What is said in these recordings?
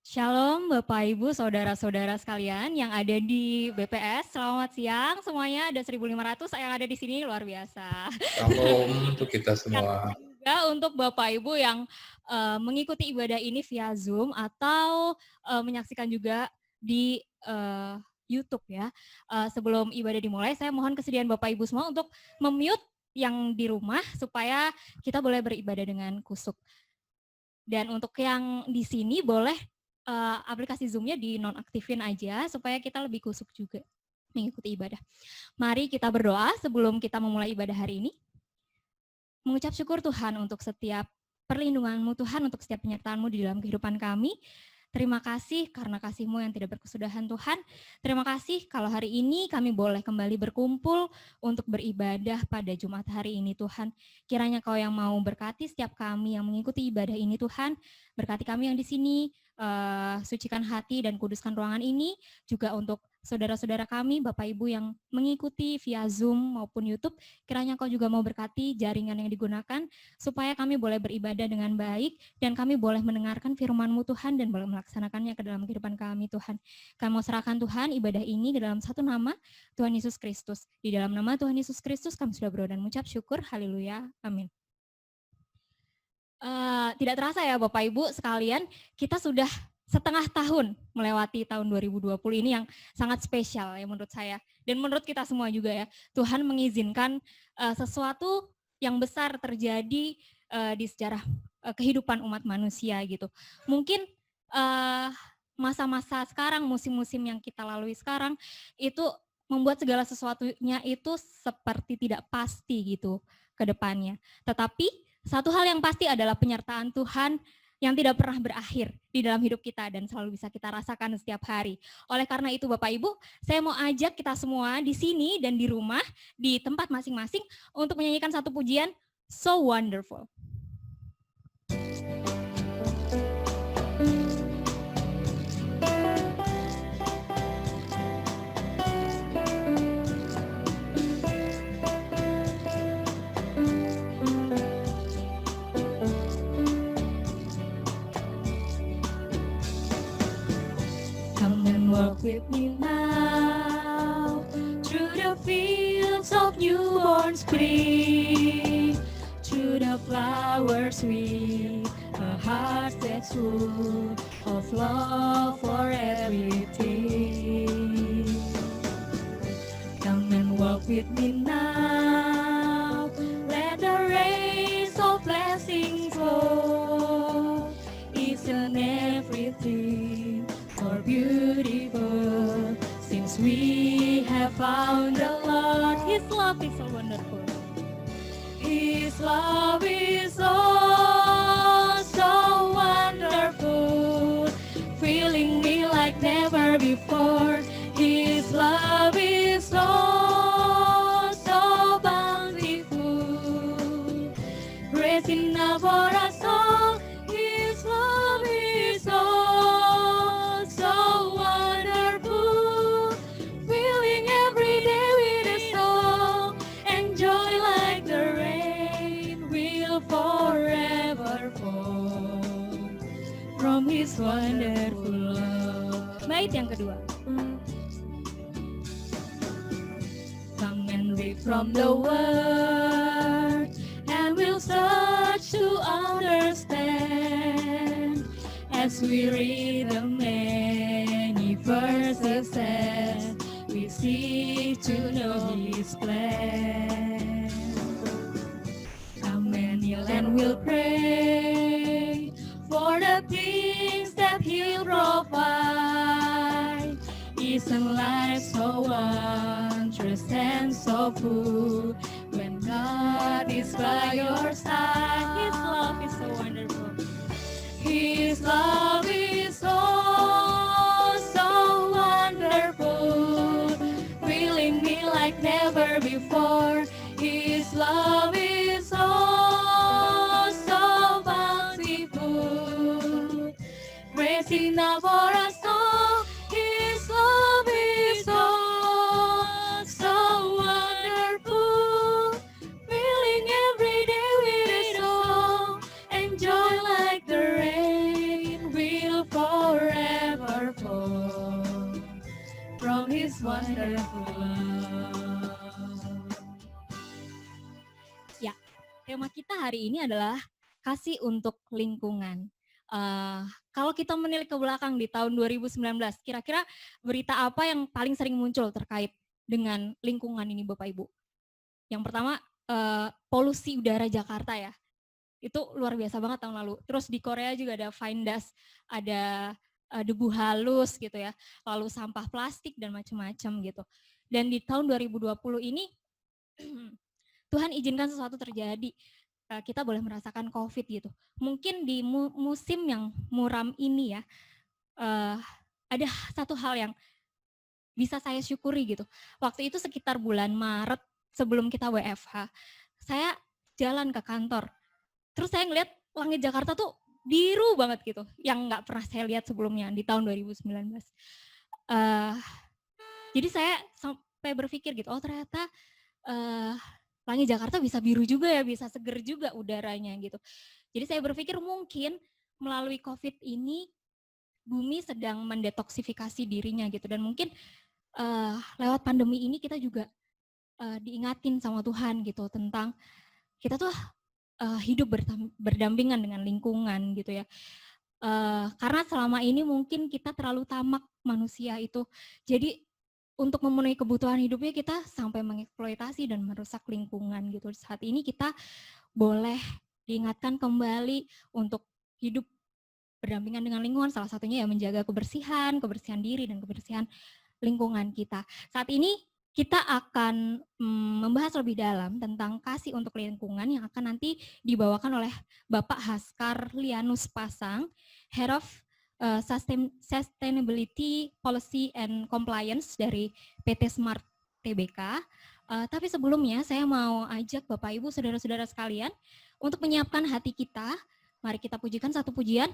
Shalom Bapak Ibu, Saudara-saudara sekalian yang ada di BPS. Selamat siang semuanya, ada 1.500 yang ada di sini, luar biasa. Shalom untuk kita semua. Juga untuk Bapak Ibu yang mengikuti ibadah ini via Zoom atau menyaksikan juga di YouTube ya. Sebelum ibadah dimulai, saya mohon kesediaan Bapak Ibu semua untuk memute yang di rumah supaya kita boleh beribadah dengan kusuk. Dan untuk yang di sini boleh aplikasi Zoom-nya dinonaktifin aja supaya kita lebih kusuk juga mengikuti ibadah. Mari kita berdoa sebelum kita memulai ibadah hari ini. Mengucap syukur Tuhan untuk setiap perlindungan-Mu Tuhan, untuk setiap penyertaan-Mu di dalam kehidupan kami. Terima kasih karena kasih-Mu yang tidak berkesudahan Tuhan. Terima kasih kalau hari ini kami boleh kembali berkumpul untuk beribadah pada Jumat hari ini Tuhan. Kiranya Kau yang mau berkati setiap kami yang mengikuti ibadah ini Tuhan. Berkati kami yang di sini, sucikan hati dan kuduskan ruangan ini. Juga untuk saudara-saudara kami, Bapak Ibu yang mengikuti via Zoom maupun YouTube, kiranya Kau juga mau berkati jaringan yang digunakan, supaya kami boleh beribadah dengan baik, dan kami boleh mendengarkan firman-Mu Tuhan, dan boleh melaksanakannya ke dalam kehidupan kami Tuhan. Kami mau serahkan Tuhan ibadah ini ke dalam satu nama, Tuhan Yesus Kristus. Di dalam nama Tuhan Yesus Kristus kami sudah berdoa dan mengucap syukur, haleluya, amin. Tidak terasa ya Bapak Ibu sekalian, kita sudah setengah tahun melewati tahun 2020 ini yang sangat spesial ya menurut saya dan menurut kita semua juga ya. Tuhan mengizinkan sesuatu yang besar terjadi di sejarah kehidupan umat manusia gitu. Mungkin masa-masa sekarang, musim-musim yang kita lalui sekarang itu membuat segala sesuatunya itu seperti tidak pasti gitu ke depannya. Tetapi satu hal yang pasti adalah penyertaan Tuhan yang tidak pernah berakhir di dalam hidup kita dan selalu bisa kita rasakan setiap hari. Oleh karena itu Bapak Ibu, saya mau ajak kita semua di sini dan di rumah, di tempat masing-masing untuk menyanyikan satu pujian, So Wonderful. Walk with me now through the fields of newborn spring, through the flowers sweet, a heart that's full of love for everything. Come and walk with me now, let the rains of blessings flow, each and everything more beautiful, since we have found the Lord. His love is so wonderful. His love is so wonderful, filling me like never before. His love is so bountiful, great enough for us all. His love is so wonderful, filling every day with a song, and joy like the rain will forever fall from His wonderful love. Bait yang kedua. Come and read from the Word, and we'll search to understand as we read the many verses that we seek to know His plan. Come and kneel and we'll pray for the things that He'll provide. Isn't life so wondrous and so full when God is by your side? His love is so wonderful. His love is so wonderful, filling me like never before. His love is so bountiful, great enough for us all. His love is so wonderful, filling every day with a song, and joy like the rain will forever tema kita hari ini adalah kasih untuk lingkungan. Kalau kita menilik ke belakang di tahun 2019, kira-kira berita apa yang paling sering muncul terkait dengan lingkungan ini Bapak Ibu? Yang pertama, polusi udara Jakarta ya. Itu luar biasa banget tahun lalu. Terus di Korea juga ada fine dust, ada debu halus gitu ya, lalu sampah plastik dan macam-macam gitu. Dan di tahun 2020 ini Tuhan izinkan sesuatu terjadi. Kita boleh merasakan COVID gitu. Mungkin di musim yang muram ini ya, ada satu hal yang bisa saya syukuri gitu. Waktu itu sekitar bulan Maret sebelum kita WFH, saya jalan ke kantor. Terus saya ngeliat langit Jakarta tuh biru banget gitu, yang nggak pernah saya lihat sebelumnya di tahun 2019. Jadi saya sampai berpikir gitu, oh ternyata langit Jakarta bisa biru juga ya, bisa seger juga udaranya gitu. Jadi saya berpikir mungkin melalui COVID ini bumi sedang mendetoksifikasi dirinya gitu, dan mungkin lewat pandemi ini kita juga diingatin sama Tuhan gitu tentang kita tuh hidup berdampingan dengan lingkungan gitu ya. Karena selama ini mungkin kita terlalu tamak manusia itu. Jadi untuk memenuhi kebutuhan hidupnya kita sampai mengeksploitasi dan merusak lingkungan gitu. Saat ini kita boleh diingatkan kembali untuk hidup berdampingan dengan lingkungan, salah satunya ya menjaga kebersihan diri dan kebersihan lingkungan kita. Saat ini kita akan membahas lebih dalam tentang kasih untuk lingkungan yang akan nanti dibawakan oleh Bapak Haskar Lianus Pasang, Head of Sustainability Policy and Compliance dari PT Smart Tbk. Tapi sebelumnya saya mau ajak Bapak Ibu saudara-saudara sekalian untuk menyiapkan hati kita. Mari kita pujikan satu pujian.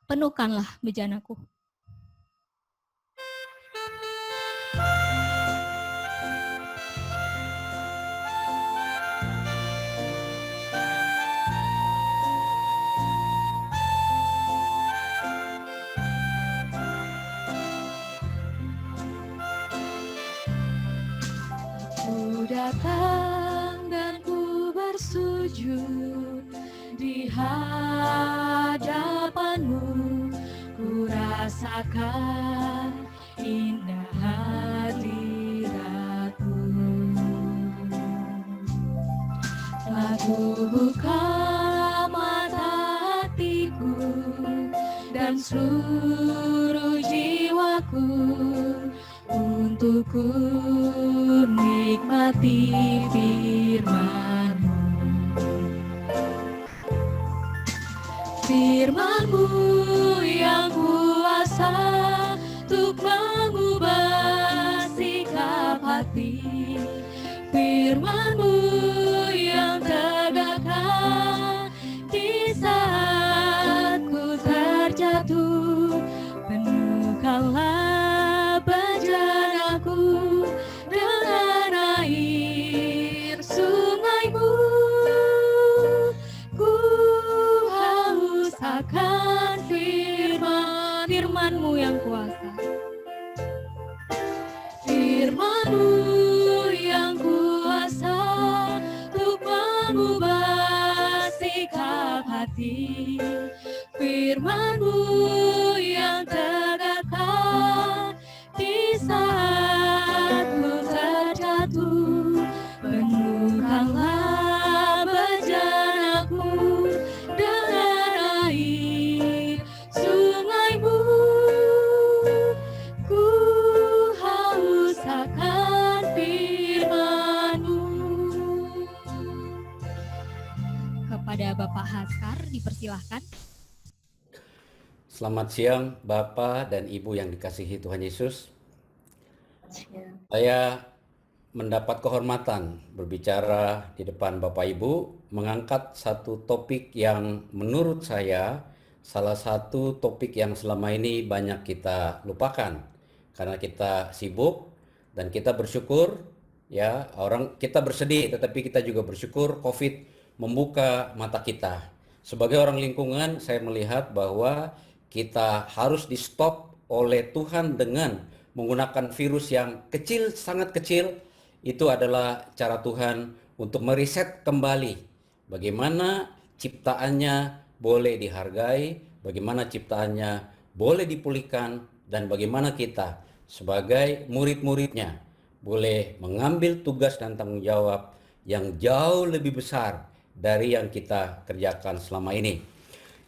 Penuhkanlah bejanaku. Ku datang dan ku bersujud di hadapanmu, ku rasakan indah hadiratmu. Telah ku buka mata hatiku dan seluruh jiwaku untuk ku nikmati firman-Mu. Firman-Mu yang kuasa untuk mengubah sikap hati. Firman-Mu yang tegakkan di saat ku terjatuh. Penuhkanlah bejanaku dengan air sungai-Mu. Ku haus akan firman-Mu yang kuasa. Firman-Mu yang kuasa untuk mengubah sikap hati. Firman-Mu yang tegakkan di saat ku terjatuh. Penuhkanlah bejanaku dengan air sungai-Mu. Ku haus akan firman-Mu. Kepada Bapak Haskar dipersilahkan. Selamat siang Bapak dan Ibu yang dikasihi Tuhan Yesus. Saya mendapat kehormatan berbicara di depan Bapak Ibu, mengangkat satu topik yang menurut saya salah satu topik yang selama ini banyak kita lupakan karena kita sibuk dan kita bersyukur ya, kita bersedih tetapi kita juga bersyukur COVID membuka mata kita. Sebagai orang lingkungan, saya melihat bahwa kita harus di stop oleh Tuhan dengan menggunakan virus yang kecil, sangat kecil. Itu adalah cara Tuhan untuk mereset kembali bagaimana ciptaannya boleh dihargai, bagaimana ciptaannya boleh dipulihkan, dan bagaimana kita sebagai murid-muridnya boleh mengambil tugas dan tanggung jawab yang jauh lebih besar dari yang kita kerjakan selama ini.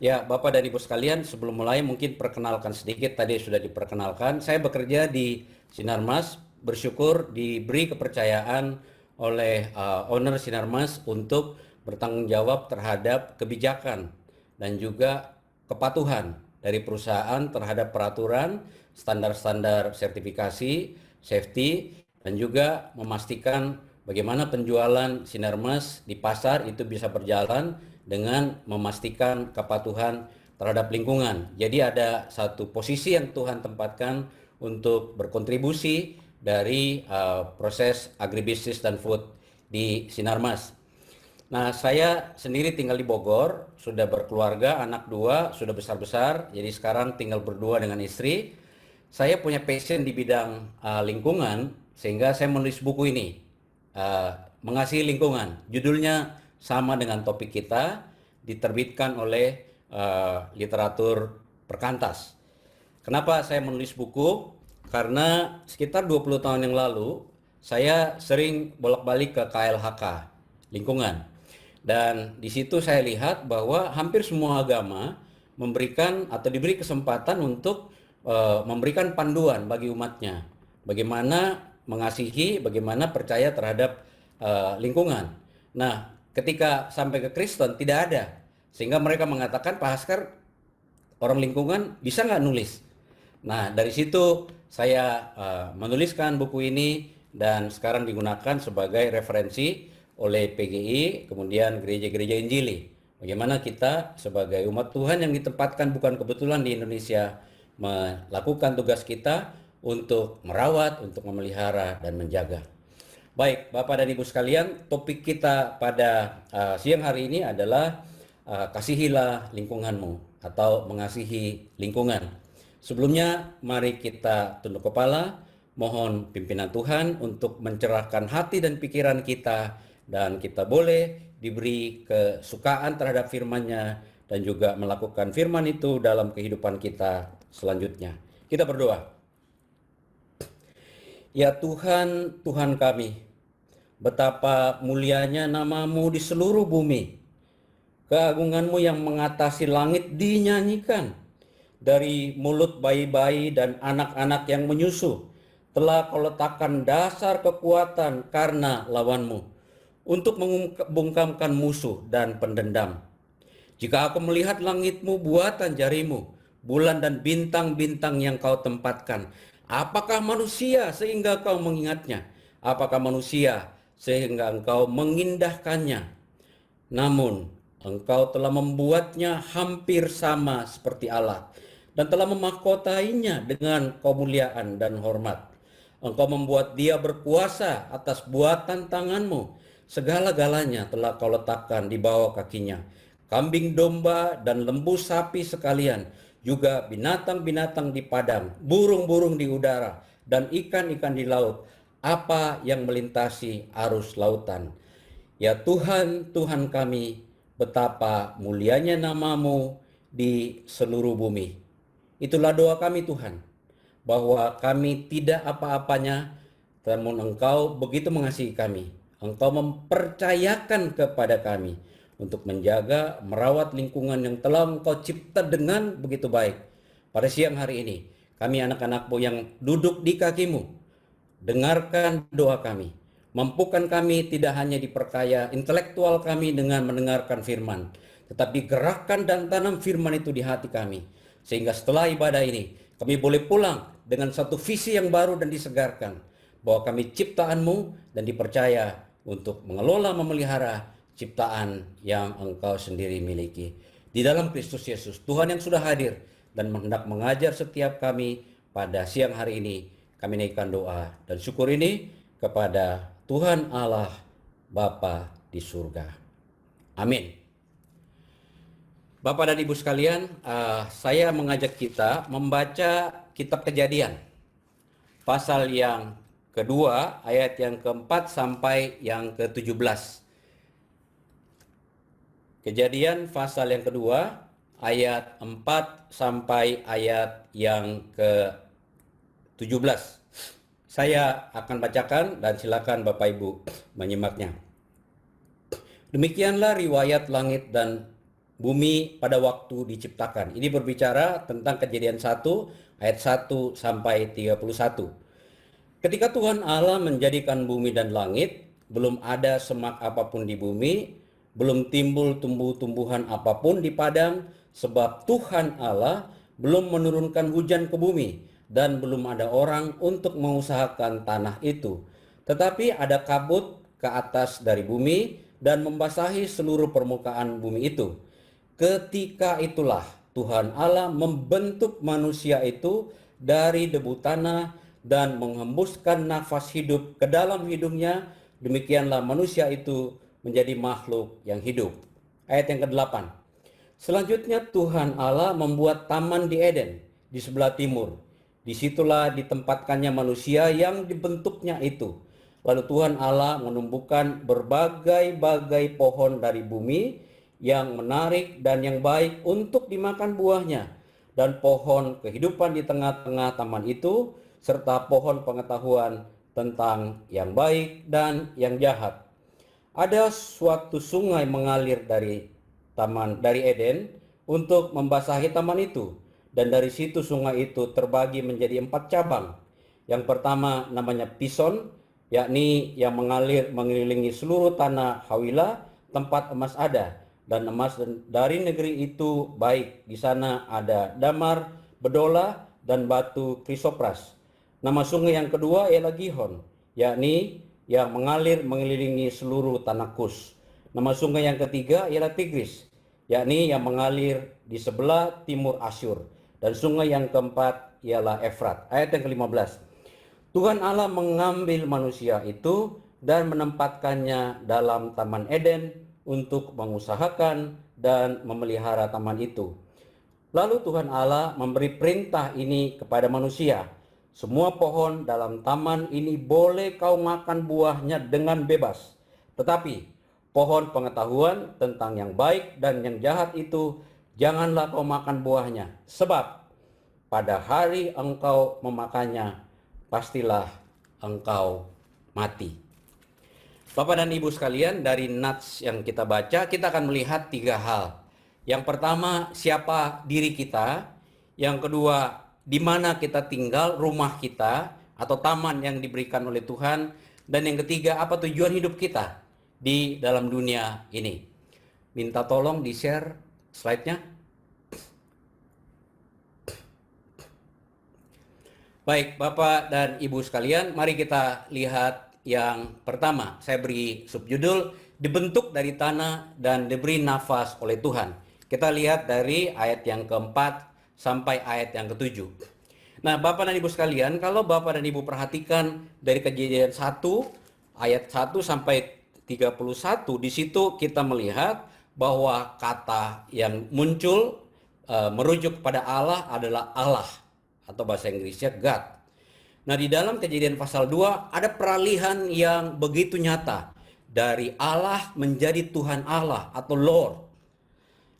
Ya, Bapak dan Ibu sekalian, sebelum mulai mungkin perkenalkan sedikit, tadi sudah diperkenalkan. Saya bekerja di Sinarmas, bersyukur diberi kepercayaan oleh owner Sinarmas untuk bertanggung jawab terhadap kebijakan dan juga kepatuhan dari perusahaan terhadap peraturan, standar-standar sertifikasi, safety, dan juga memastikan bagaimana penjualan Sinarmas di pasar itu bisa berjalan dengan memastikan kepatuhan terhadap lingkungan. Jadi ada satu posisi yang Tuhan tempatkan untuk berkontribusi dari proses agribisnis dan food di Sinarmas. Nah, saya sendiri tinggal di Bogor, sudah berkeluarga, anak 2, sudah besar-besar, jadi sekarang tinggal berdua dengan istri. Saya punya passion di bidang lingkungan, sehingga saya menulis buku ini, Mengasihi Lingkungan. Judulnya sama dengan topik kita, diterbitkan oleh literatur Perkantas. Kenapa saya menulis buku? Karena sekitar 20 tahun yang lalu, saya sering bolak-balik ke KLHK, lingkungan. Dan di situ saya lihat bahwa hampir semua agama memberikan atau diberi kesempatan untuk memberikan panduan bagi umatnya. Bagaimana mengasihi, bagaimana percaya terhadap lingkungan. Nah, ketika sampai ke Kristen tidak ada. Sehingga mereka mengatakan, Pak Haskar, orang lingkungan bisa nggak nulis? Nah, dari situ saya menuliskan buku ini dan sekarang digunakan sebagai referensi oleh PGI, kemudian gereja-gereja Injili. Bagaimana kita sebagai umat Tuhan yang ditempatkan bukan kebetulan di Indonesia melakukan tugas kita untuk merawat, untuk memelihara dan menjaga. Baik, Bapak dan Ibu sekalian, topik kita pada siang hari ini adalah kasihilah lingkunganmu atau mengasihi lingkungan. Sebelumnya, mari kita tunduk kepala, mohon pimpinan Tuhan untuk mencerahkan hati dan pikiran kita, dan kita boleh diberi kesukaan terhadap firman-Nya dan juga melakukan firman itu dalam kehidupan kita selanjutnya. Kita berdoa. Ya Tuhan, Tuhan kami, betapa mulianya nama-Mu di seluruh bumi. Keagungan-Mu yang mengatasi langit dinyanyikan. Dari mulut bayi-bayi dan anak-anak yang menyusu, telah Kau letakkan dasar kekuatan karena lawan-Mu, untuk membungkamkan musuh dan pendendam. Jika aku melihat langit-Mu buatan jari-Mu, bulan dan bintang-bintang yang Kau tempatkan, apakah manusia sehingga Kau mengingatnya? Apakah manusia sehingga Engkau mengindahkannya? Namun Engkau telah membuatnya hampir sama seperti Allah dan telah memahkotainya dengan kemuliaan dan hormat. Engkau membuat dia berkuasa atas buatan tangan-Mu. Segala-galanya telah Kau letakkan di bawah kakinya. Kambing domba dan lembu sapi sekalian, juga binatang-binatang di padang, burung-burung di udara, dan ikan-ikan di laut, apa yang melintasi arus lautan. Ya Tuhan, Tuhan kami, betapa mulianya nama-Mu di seluruh bumi. Itulah doa kami Tuhan, bahwa kami tidak apa-apanya, namun Engkau begitu mengasihi kami. Engkau mempercayakan kepada kami untuk menjaga, merawat lingkungan yang telah Engkau cipta dengan begitu baik. Pada siang hari ini, kami anak-anak-Mu yang duduk di kaki-Mu, dengarkan doa kami. Mampukan kami tidak hanya diperkaya intelektual kami dengan mendengarkan firman, tetapi gerakkan dan tanam firman itu di hati kami. Sehingga setelah ibadah ini, kami boleh pulang dengan satu visi yang baru dan disegarkan, bahwa kami ciptaan-Mu dan dipercaya untuk mengelola, memelihara ciptaan yang Engkau sendiri miliki. Di dalam Kristus Yesus, Tuhan yang sudah hadir dan hendak mengajar setiap kami pada siang hari ini, kami naikkan doa dan syukur ini kepada Tuhan Allah Bapa di surga. Amin. Bapak dan Ibu sekalian, saya mengajak kita membaca kitab Kejadian, pasal yang kedua, ayat yang keempat sampai yang ke-17. Kejadian pasal yang kedua, ayat 4 sampai ayat yang ke-17. Saya akan bacakan dan silakan Bapak Ibu menyimaknya. Demikianlah riwayat langit dan bumi pada waktu diciptakan. Ini berbicara tentang Kejadian 1 ayat 1 sampai 31. Ketika Tuhan Allah menjadikan bumi dan langit, belum ada semak apapun di bumi, belum timbul tumbuh-tumbuhan apapun di padang, sebab Tuhan Allah belum menurunkan hujan ke bumi, dan belum ada orang untuk mengusahakan tanah itu. Tetapi ada kabut ke atas dari bumi, dan membasahi seluruh permukaan bumi itu. Ketika itulah Tuhan Allah membentuk manusia itu dari debu tanah dan menghembuskan nafas hidup ke dalam hidungnya. Demikianlah manusia itu menjadi makhluk yang hidup. Ayat yang ke-8. Selanjutnya Tuhan Allah membuat taman di Eden di sebelah timur. Disitulah ditempatkannya manusia yang dibentuknya itu. Lalu Tuhan Allah menumbuhkan berbagai-bagai pohon dari bumi yang menarik dan yang baik untuk dimakan buahnya, dan pohon kehidupan di tengah-tengah taman itu, serta pohon pengetahuan tentang yang baik dan yang jahat. Ada suatu sungai mengalir dari Eden untuk membasahi taman itu, dan dari situ sungai itu terbagi menjadi 4 cabang. Yang pertama namanya Pison, yakni yang mengalir mengelilingi seluruh tanah Hawila, tempat emas ada, dan emas dari negeri itu baik. Di sana ada damar, bedola, dan batu krisopras. Nama sungai yang kedua ialah Gihon, yakni yang mengalir mengelilingi seluruh tanah Kus. Nama sungai yang ketiga ialah Tigris, yakni yang mengalir di sebelah timur Asyur. Dan sungai yang keempat ialah Efrat. Ayat yang ke-15. Tuhan Allah mengambil manusia itu dan menempatkannya dalam Taman Eden untuk mengusahakan dan memelihara taman itu. Lalu Tuhan Allah memberi perintah ini kepada manusia. Semua pohon dalam taman ini boleh kau makan buahnya dengan bebas. Tetapi pohon pengetahuan tentang yang baik dan yang jahat itu janganlah kau makan buahnya. Sebab pada hari engkau memakannya, pastilah engkau mati. Bapak dan Ibu sekalian, dari nats yang kita baca, kita akan melihat 3 hal. Yang pertama, siapa diri kita. Yang kedua, di mana kita tinggal, rumah kita atau taman yang diberikan oleh Tuhan. Dan yang ketiga, apa tujuan hidup kita di dalam dunia ini. Minta tolong di-share slide-nya. Baik, Bapak dan Ibu sekalian, mari kita lihat yang pertama. Saya beri subjudul, dibentuk dari tanah dan diberi nafas oleh Tuhan. Kita lihat dari ayat yang keempat sampai ayat yang ketujuh. Nah, Bapak dan Ibu sekalian, kalau Bapak dan Ibu perhatikan dari Kejadian 1, ayat 1 sampai 31, di situ kita melihat bahwa kata yang muncul merujuk kepada Allah adalah Allah, atau bahasa Inggrisnya God. Nah, di dalam Kejadian pasal 2 ada peralihan yang begitu nyata dari Allah menjadi Tuhan Allah atau Lord.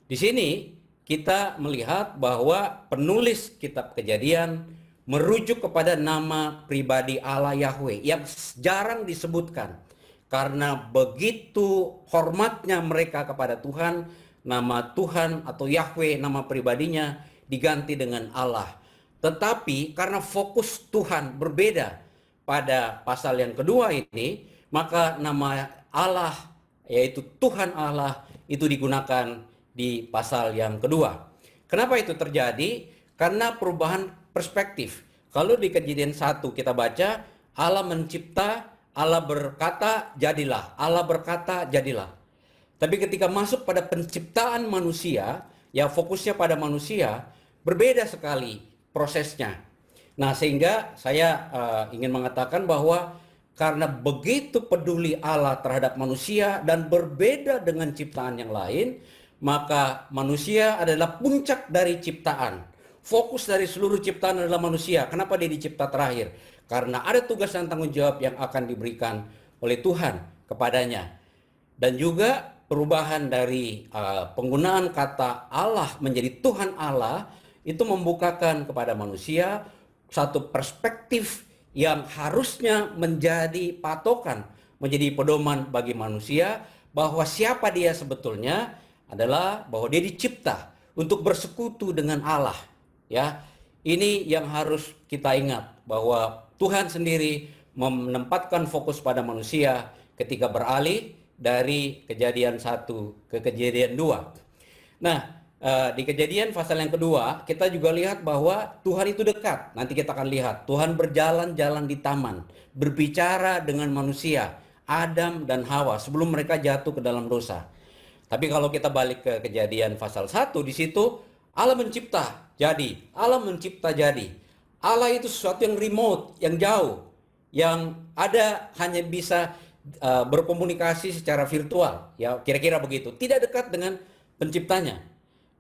Di sini kita melihat bahwa penulis kitab Kejadian merujuk kepada nama pribadi Allah Yahweh yang jarang disebutkan. Karena begitu hormatnya mereka kepada Tuhan, nama Tuhan atau Yahweh, nama pribadinya diganti dengan Allah. Tetapi karena fokus Tuhan berbeda pada pasal yang kedua ini, maka nama Allah, yaitu Tuhan Allah, itu digunakan di pasal yang kedua. Kenapa itu terjadi? Karena perubahan perspektif. Kalau di Kejadian 1 kita baca, Allah mencipta, Allah berkata jadilah, Allah berkata jadilah. Tapi ketika masuk pada penciptaan manusia, ya fokusnya pada manusia, berbeda sekali prosesnya. Nah, sehingga saya ingin mengatakan bahwa karena begitu peduli Allah terhadap manusia dan berbeda dengan ciptaan yang lain, maka manusia adalah puncak dari ciptaan. Fokus dari seluruh ciptaan adalah manusia. Kenapa dia dicipta terakhir? Karena ada tugas dan tanggung jawab yang akan diberikan oleh Tuhan kepadanya. Dan juga perubahan dari penggunaan kata Allah menjadi Tuhan Allah itu membukakan kepada manusia satu perspektif yang harusnya menjadi patokan, menjadi pedoman bagi manusia bahwa siapa dia sebetulnya adalah bahwa dia dicipta untuk bersekutu dengan Allah. Ya, ini yang harus kita ingat bahwa Tuhan sendiri menempatkan fokus pada manusia ketika beralih dari Kejadian 1 ke Kejadian 2. Nah, di Kejadian pasal yang kedua, kita juga lihat bahwa Tuhan itu dekat. Nanti kita akan lihat, Tuhan berjalan-jalan di taman, berbicara dengan manusia, Adam dan Hawa, sebelum mereka jatuh ke dalam dosa. Tapi kalau kita balik ke Kejadian pasal 1, di situ Allah mencipta, jadi. Allah mencipta, jadi. Allah itu sesuatu yang remote, yang jauh, yang ada hanya bisa berkomunikasi secara virtual, ya kira-kira begitu, tidak dekat dengan penciptanya.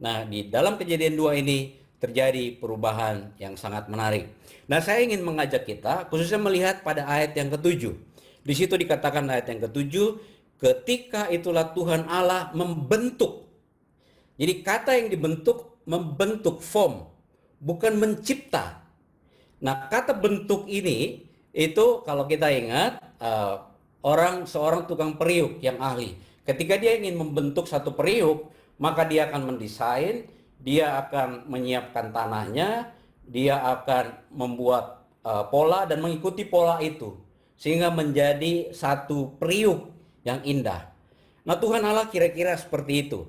Nah, di dalam Kejadian 2 ini terjadi perubahan yang sangat menarik. Nah, saya ingin mengajak kita khususnya melihat pada ayat yang ke-7. Di situ dikatakan ayat yang ke-7, ketika itulah Tuhan Allah membentuk. Jadi kata yang dibentuk, membentuk, form, bukan mencipta. Nah, kata bentuk ini itu kalau kita ingat seorang tukang periuk yang ahli. Ketika dia ingin membentuk satu periuk, maka dia akan mendesain, dia akan menyiapkan tanahnya, dia akan membuat pola dan mengikuti pola itu sehingga menjadi satu periuk yang indah. Nah, Tuhan Allah kira-kira seperti itu,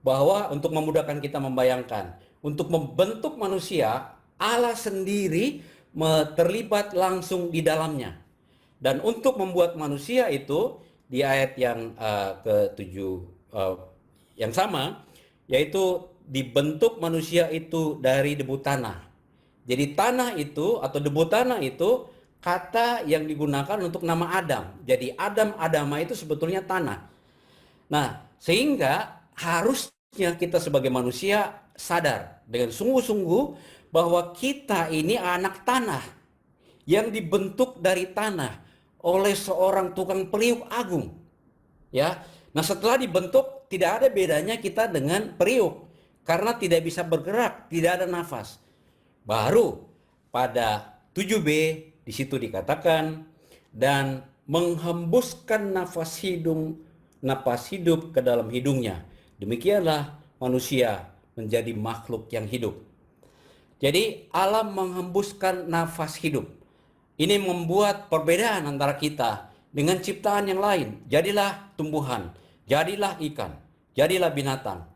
bahwa untuk memudahkan kita membayangkan, untuk membentuk manusia, Allah sendiri terlibat langsung di dalamnya. Dan untuk membuat manusia itu, di ayat yang ke-7 yang sama, yaitu dibentuk manusia itu dari debu tanah. Jadi tanah itu atau debu tanah itu kata yang digunakan untuk nama Adam. Jadi Adama itu sebetulnya tanah. Nah, sehingga harusnya kita sebagai manusia sadar dengan sungguh-sungguh bahwa kita ini anak tanah yang dibentuk dari tanah oleh seorang tukang periuk agung. Ya. Nah, setelah dibentuk tidak ada bedanya kita dengan periuk karena tidak bisa bergerak, tidak ada nafas. Baru pada 7b di situ dikatakan dan menghembuskan nafas hidup ke dalam hidungnya. Demikianlah manusia menjadi makhluk yang hidup. Jadi Allah menghembuskan nafas hidup. Ini membuat perbedaan antara kita dengan ciptaan yang lain. Jadilah tumbuhan, jadilah ikan, jadilah binatang.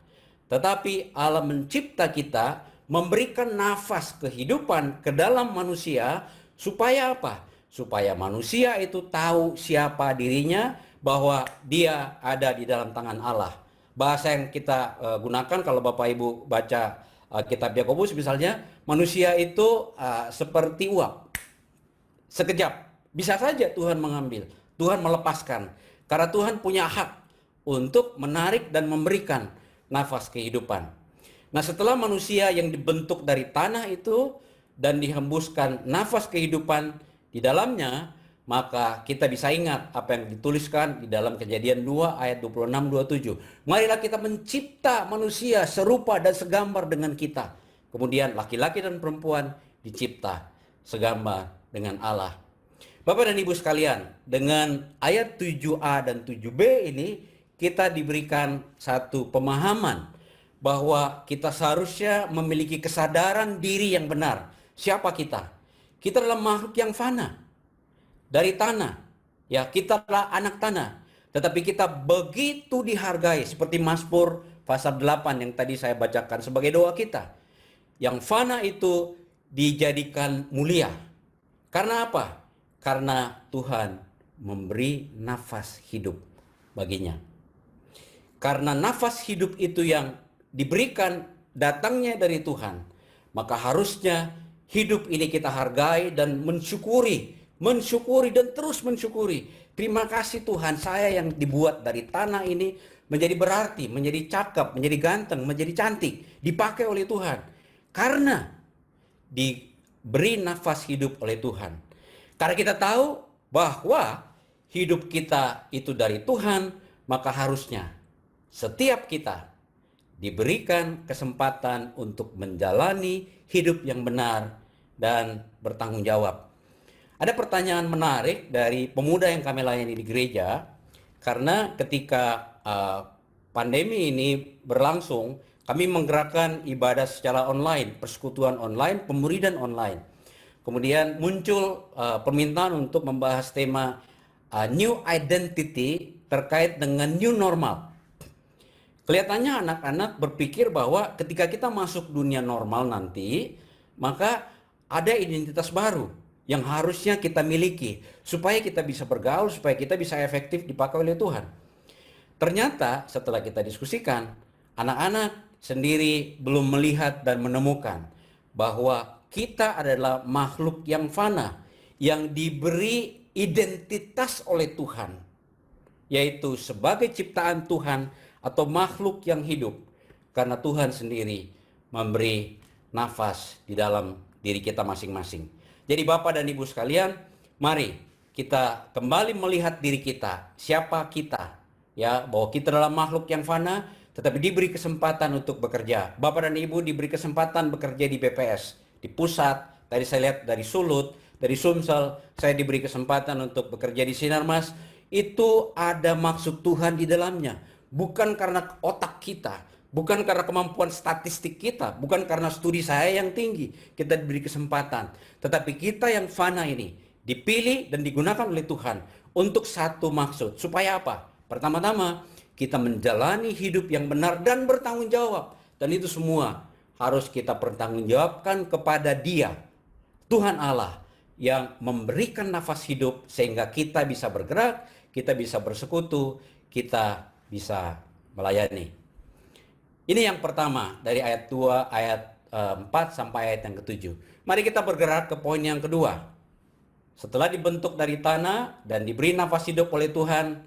Tetapi Allah mencipta kita, memberikan nafas kehidupan ke dalam manusia, supaya apa? Supaya manusia itu tahu siapa dirinya, bahwa dia ada di dalam tangan Allah. Bahasa yang kita gunakan kalau Bapak Ibu baca kitab Yakobus misalnya, manusia itu seperti uap. Sekejap, bisa saja Tuhan mengambil, Tuhan melepaskan. Karena Tuhan punya hak untuk menarik dan memberikan nafas kehidupan. Nah, setelah manusia yang dibentuk dari tanah itu dan dihembuskan nafas kehidupan di dalamnya, maka kita bisa ingat apa yang dituliskan di dalam Kejadian 2 ayat 26-27. Marilah kita mencipta manusia serupa dan segambar dengan kita. Kemudian laki-laki dan perempuan dicipta segambar dengan Allah. Bapak dan Ibu sekalian, dengan ayat 7a dan 7b ini kita diberikan satu pemahaman bahwa kita seharusnya memiliki kesadaran diri yang benar. Siapa kita? Kita adalah makhluk yang fana dari tanah. Ya, kita adalah anak tanah. Tetapi kita begitu dihargai seperti Mazmur pasal 8 yang tadi saya bacakan sebagai doa kita. Yang fana itu dijadikan mulia. Karena apa? Karena Tuhan memberi nafas hidup baginya. Karena nafas hidup itu yang diberikan datangnya dari Tuhan, maka harusnya hidup ini kita hargai dan mensyukuri dan terus mensyukuri. Terima kasih Tuhan, saya yang dibuat dari tanah ini menjadi berarti, menjadi cakep, menjadi ganteng, menjadi cantik, dipakai oleh Tuhan. Karena diberi nafas hidup oleh Tuhan. Karena kita tahu bahwa hidup kita itu dari Tuhan, maka harusnya setiap kita diberikan kesempatan untuk menjalani hidup yang benar dan bertanggung jawab. Ada pertanyaan menarik dari pemuda yang kami layani di gereja, karena ketika pandemi ini berlangsung, kami menggerakkan ibadah secara online, persekutuan online, pemuridan online. Kemudian muncul permintaan untuk membahas tema new identity terkait dengan new normal. Kelihatannya anak-anak berpikir bahwa ketika kita masuk dunia normal nanti, maka ada identitas baru yang harusnya kita miliki supaya kita bisa bergaul, supaya kita bisa efektif dipakai oleh Tuhan. Ternyata setelah kita diskusikan, anak-anak sendiri belum melihat dan menemukan bahwa kita adalah makhluk yang fana, yang diberi identitas oleh Tuhan, yaitu sebagai ciptaan Tuhan atau makhluk yang hidup, karena Tuhan sendiri memberi nafas di dalam diri kita masing-masing. Jadi Bapak dan Ibu sekalian, mari kita kembali melihat diri kita, siapa kita, ya, bahwa kita adalah makhluk yang fana, tetapi diberi kesempatan untuk bekerja. Bapak dan Ibu diberi kesempatan bekerja di BPS, di pusat. Tadi saya lihat dari Sulut, dari Sumsel, saya diberi kesempatan untuk bekerja di Sinarmas. Itu ada maksud Tuhan di dalamnya, bukan karena otak kita, bukan karena kemampuan statistik kita, bukan karena studi saya yang tinggi, kita diberi kesempatan. Tetapi kita yang fana ini dipilih dan digunakan oleh Tuhan untuk satu maksud. Supaya apa? Pertama-tama, kita menjalani hidup yang benar dan bertanggung jawab. Dan itu semua harus kita pertanggungjawabkan kepada Dia, Tuhan Allah, yang memberikan nafas hidup sehingga kita bisa bergerak, kita bisa bersekutu, kita bisa melayani. Ini yang pertama dari ayat 2, ayat 4 sampai ayat yang ke-7. Mari kita bergerak ke poin yang kedua. Setelah dibentuk dari tanah dan diberi nafas hidup oleh Tuhan,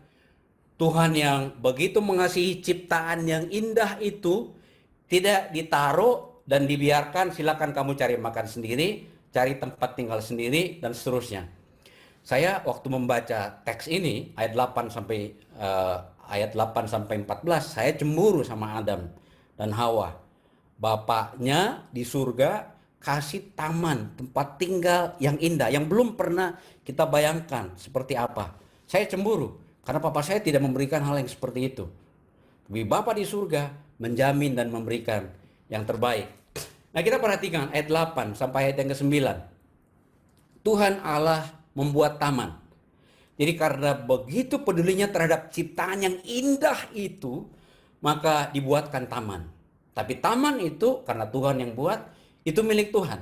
Tuhan yang begitu mengasihi ciptaan yang indah itu tidak ditaruh dan dibiarkan silakan kamu cari makan sendiri, cari tempat tinggal sendiri, dan seterusnya. Saya waktu membaca teks ini ayat 8 sampai 14, saya cemburu sama Adam dan Hawa. Bapaknya di surga kasih taman, tempat tinggal yang indah, yang belum pernah kita bayangkan seperti apa. Saya cemburu karena papa saya tidak memberikan hal yang seperti itu. Tapi Bapa di surga menjamin dan memberikan yang terbaik. Nah, kita perhatikan ayat 8 sampai ayat yang ke-9. Tuhan Allah membuat taman. Jadi karena begitu pedulinya terhadap ciptaan yang indah itu, maka dibuatkan taman. Tapi taman itu karena Tuhan yang buat, itu milik Tuhan.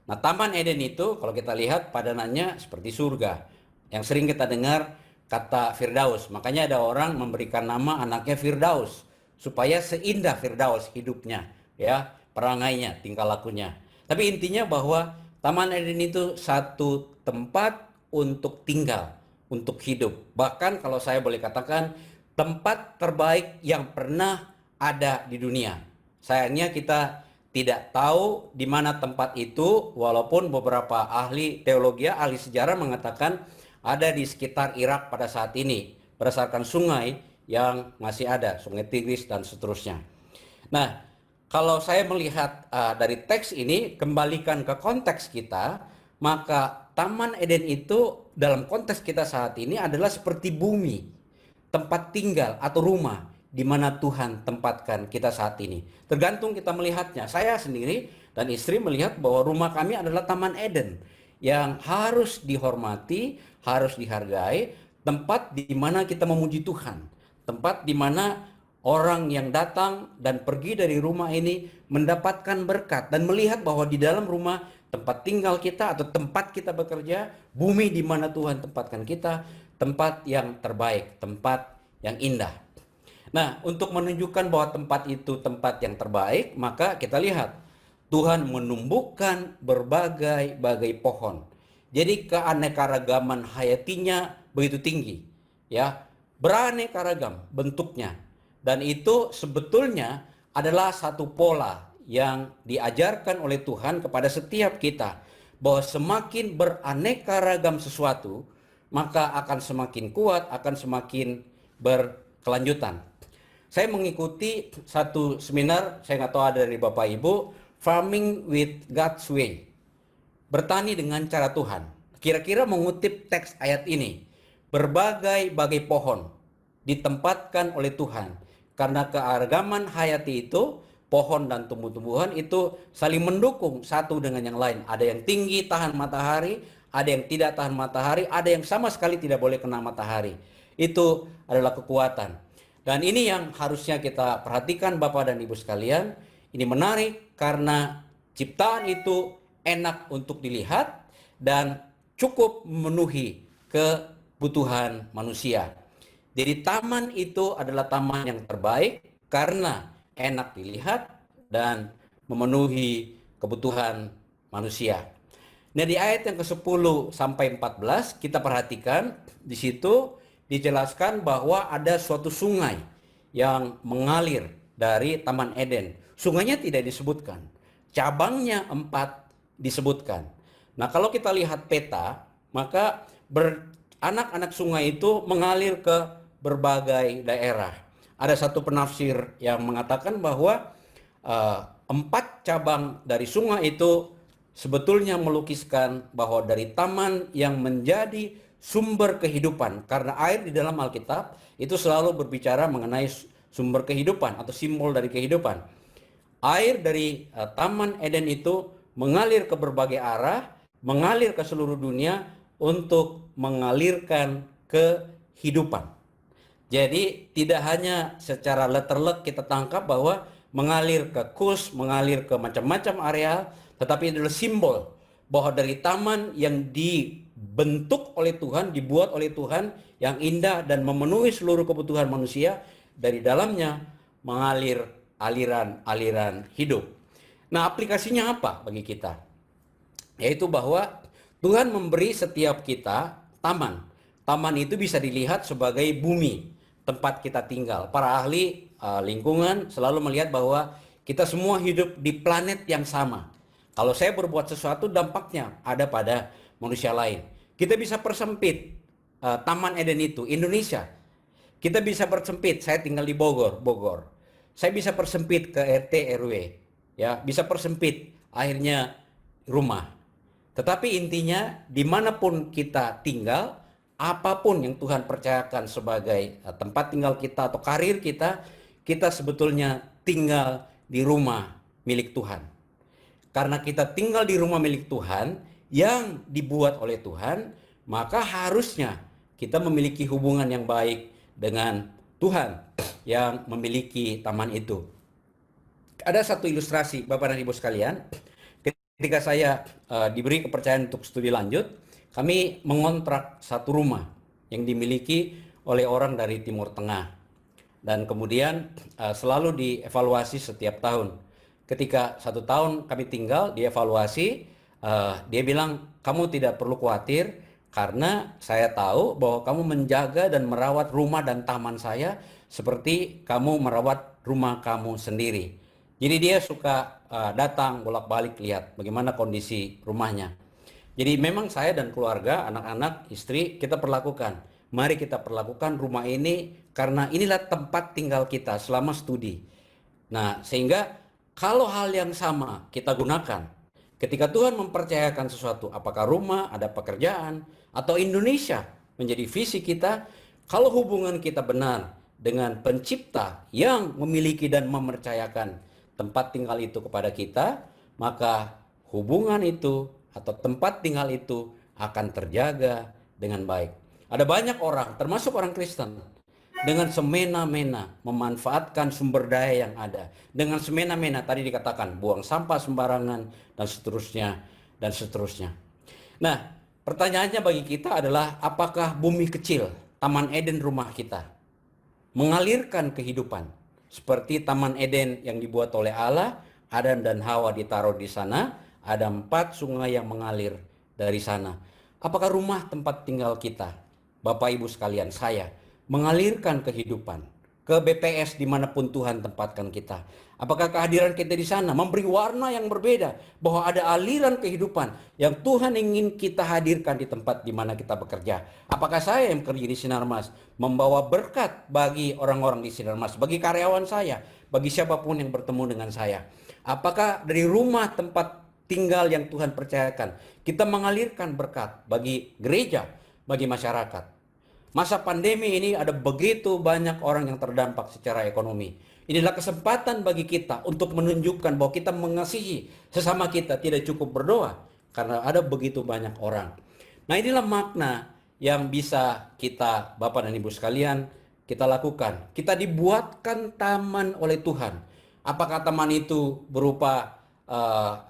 Nah, Taman Eden itu kalau kita lihat padanannya seperti surga. Yang sering kita dengar kata Firdaus. Makanya ada orang memberikan nama anaknya Firdaus supaya seindah Firdaus hidupnya, ya, perangainya, tingkah lakunya. Tapi intinya bahwa Taman Eden itu satu tempat untuk tinggal, untuk hidup. Bahkan kalau saya boleh katakan tempat terbaik yang pernah ada di dunia. Sayangnya kita tidak tahu di mana tempat itu, walaupun beberapa ahli teologi, ahli sejarah mengatakan ada di sekitar Irak pada saat ini berdasarkan sungai yang masih ada, sungai Tigris dan seterusnya. Nah, kalau saya melihat dari teks ini, kembalikan ke konteks kita, maka Taman Eden itu dalam konteks kita saat ini adalah seperti bumi, tempat tinggal atau rumah di mana Tuhan tempatkan kita saat ini. Tergantung kita melihatnya. Saya sendiri dan istri melihat bahwa rumah kami adalah Taman Eden yang harus dihormati, harus dihargai, tempat di mana kita memuji Tuhan, tempat di mana orang yang datang dan pergi dari rumah ini mendapatkan berkat dan melihat bahwa di dalam rumah tempat tinggal kita atau tempat kita bekerja, bumi di mana Tuhan tempatkan kita, tempat yang terbaik, tempat yang indah. Nah, untuk menunjukkan bahwa tempat itu tempat yang terbaik, maka kita lihat Tuhan menumbuhkan berbagai pohon. Jadi keanekaragaman hayatinya begitu tinggi, ya, beraneka ragam bentuknya. Dan itu sebetulnya adalah satu pola yang diajarkan oleh Tuhan kepada setiap kita, bahwa semakin beraneka ragam sesuatu, maka akan semakin kuat, akan semakin berkelanjutan. Saya mengikuti satu seminar, saya nggak tahu ada dari Bapak Ibu, Farming with God's Way, bertani dengan cara Tuhan. Kira-kira mengutip teks ayat ini, berbagai-bagai pohon ditempatkan oleh Tuhan. Karena keanekaragaman hayati itu, pohon dan tumbuh-tumbuhan itu saling mendukung satu dengan yang lain. Ada yang tinggi tahan matahari, ada yang tidak tahan matahari, ada yang sama sekali tidak boleh kena matahari. Itu adalah kekuatan. Dan ini yang harusnya kita perhatikan Bapak dan Ibu sekalian. Ini menarik karena ciptaan itu enak untuk dilihat dan cukup memenuhi kebutuhan manusia. Jadi taman itu adalah taman yang terbaik karena enak dilihat dan memenuhi kebutuhan manusia. Nah, di ayat yang ke-10 sampai 14 kita perhatikan di situ dijelaskan bahwa ada suatu sungai yang mengalir dari Taman Eden. Sungainya tidak disebutkan, cabangnya 4 disebutkan. Nah, kalau kita lihat peta, maka anak-anak sungai itu mengalir ke berbagai daerah. Ada satu penafsir yang mengatakan bahwa 4 cabang dari sungai itu sebetulnya melukiskan bahwa dari taman yang menjadi sumber kehidupan, karena air di dalam Alkitab itu selalu berbicara mengenai sumber kehidupan atau simbol dari kehidupan. Air dari Taman Eden itu mengalir ke berbagai arah, mengalir ke seluruh dunia untuk mengalirkan kehidupan. Jadi tidak hanya secara letterlek kita tangkap bahwa mengalir ke Kus, mengalir ke macam-macam area, tetapi itu adalah simbol bahwa dari taman yang dibentuk oleh Tuhan, dibuat oleh Tuhan, yang indah dan memenuhi seluruh kebutuhan manusia, dari dalamnya mengalir aliran-aliran hidup. Nah, aplikasinya apa bagi kita? Yaitu bahwa Tuhan memberi setiap kita taman. Taman itu bisa dilihat sebagai bumi, tempat kita tinggal. Para ahli lingkungan selalu melihat bahwa kita semua hidup di planet yang sama. Kalau saya berbuat sesuatu, dampaknya ada pada manusia lain. Kita bisa persempit Taman Eden itu, Indonesia. Kita bisa persempit, saya tinggal di Bogor. Saya bisa persempit ke RT RW, ya, bisa persempit akhirnya rumah. Tetapi intinya dimanapun kita tinggal, apapun yang Tuhan percayakan sebagai tempat tinggal kita atau karir kita, kita sebetulnya tinggal di rumah milik Tuhan. Karena kita tinggal di rumah milik Tuhan yang dibuat oleh Tuhan, maka harusnya kita memiliki hubungan yang baik dengan Tuhan yang memiliki taman itu. Ada satu ilustrasi Bapak dan Ibu sekalian. Ketika saya diberi kepercayaan untuk studi lanjut, kami mengontrak satu rumah yang dimiliki oleh orang dari Timur Tengah. Dan kemudian selalu dievaluasi setiap tahun. Ketika 1 tahun kami tinggal, dievaluasi, dia bilang, kamu tidak perlu khawatir karena saya tahu bahwa kamu menjaga dan merawat rumah dan taman saya seperti kamu merawat rumah kamu sendiri. Jadi dia suka datang bolak-balik lihat bagaimana kondisi rumahnya. Jadi memang saya dan keluarga, anak-anak, istri, kita perlakukan. Mari kita perlakukan rumah ini karena inilah tempat tinggal kita selama studi. Nah, sehingga kalau hal yang sama kita gunakan, ketika Tuhan mempercayakan sesuatu, apakah rumah, ada pekerjaan, atau Indonesia menjadi visi kita, kalau hubungan kita benar dengan pencipta yang memiliki dan mempercayakan tempat tinggal itu kepada kita, maka hubungan itu atau tempat tinggal itu akan terjaga dengan baik. Ada banyak orang, termasuk orang Kristen, dengan semena-mena memanfaatkan sumber daya yang ada. Dengan semena-mena tadi dikatakan buang sampah sembarangan dan seterusnya dan seterusnya. Nah, pertanyaannya bagi kita adalah apakah bumi kecil, Taman Eden rumah kita, mengalirkan kehidupan seperti Taman Eden yang dibuat oleh Allah? Adam dan Hawa ditaruh di sana, ada 4 sungai yang mengalir dari sana. Apakah rumah tempat tinggal kita, Bapak Ibu sekalian, saya mengalirkan kehidupan ke BPS dimanapun Tuhan tempatkan kita? Apakah kehadiran kita di sana memberi warna yang berbeda, bahwa ada aliran kehidupan yang Tuhan ingin kita hadirkan di tempat di mana kita bekerja? Apakah saya yang bekerja di Sinarmas membawa berkat bagi orang-orang di Sinarmas, bagi karyawan saya, bagi siapapun yang bertemu dengan saya? Apakah dari rumah tempat tinggal yang Tuhan percayakan kita mengalirkan berkat bagi gereja, bagi masyarakat? Masa pandemi ini ada begitu banyak orang yang terdampak secara ekonomi. Inilah kesempatan bagi kita untuk menunjukkan bahwa kita mengasihi sesama kita, tidak cukup berdoa karena ada begitu banyak orang. Nah, inilah makna yang bisa kita, Bapak dan Ibu sekalian, kita lakukan. Kita dibuatkan taman oleh Tuhan. Apakah taman itu berupa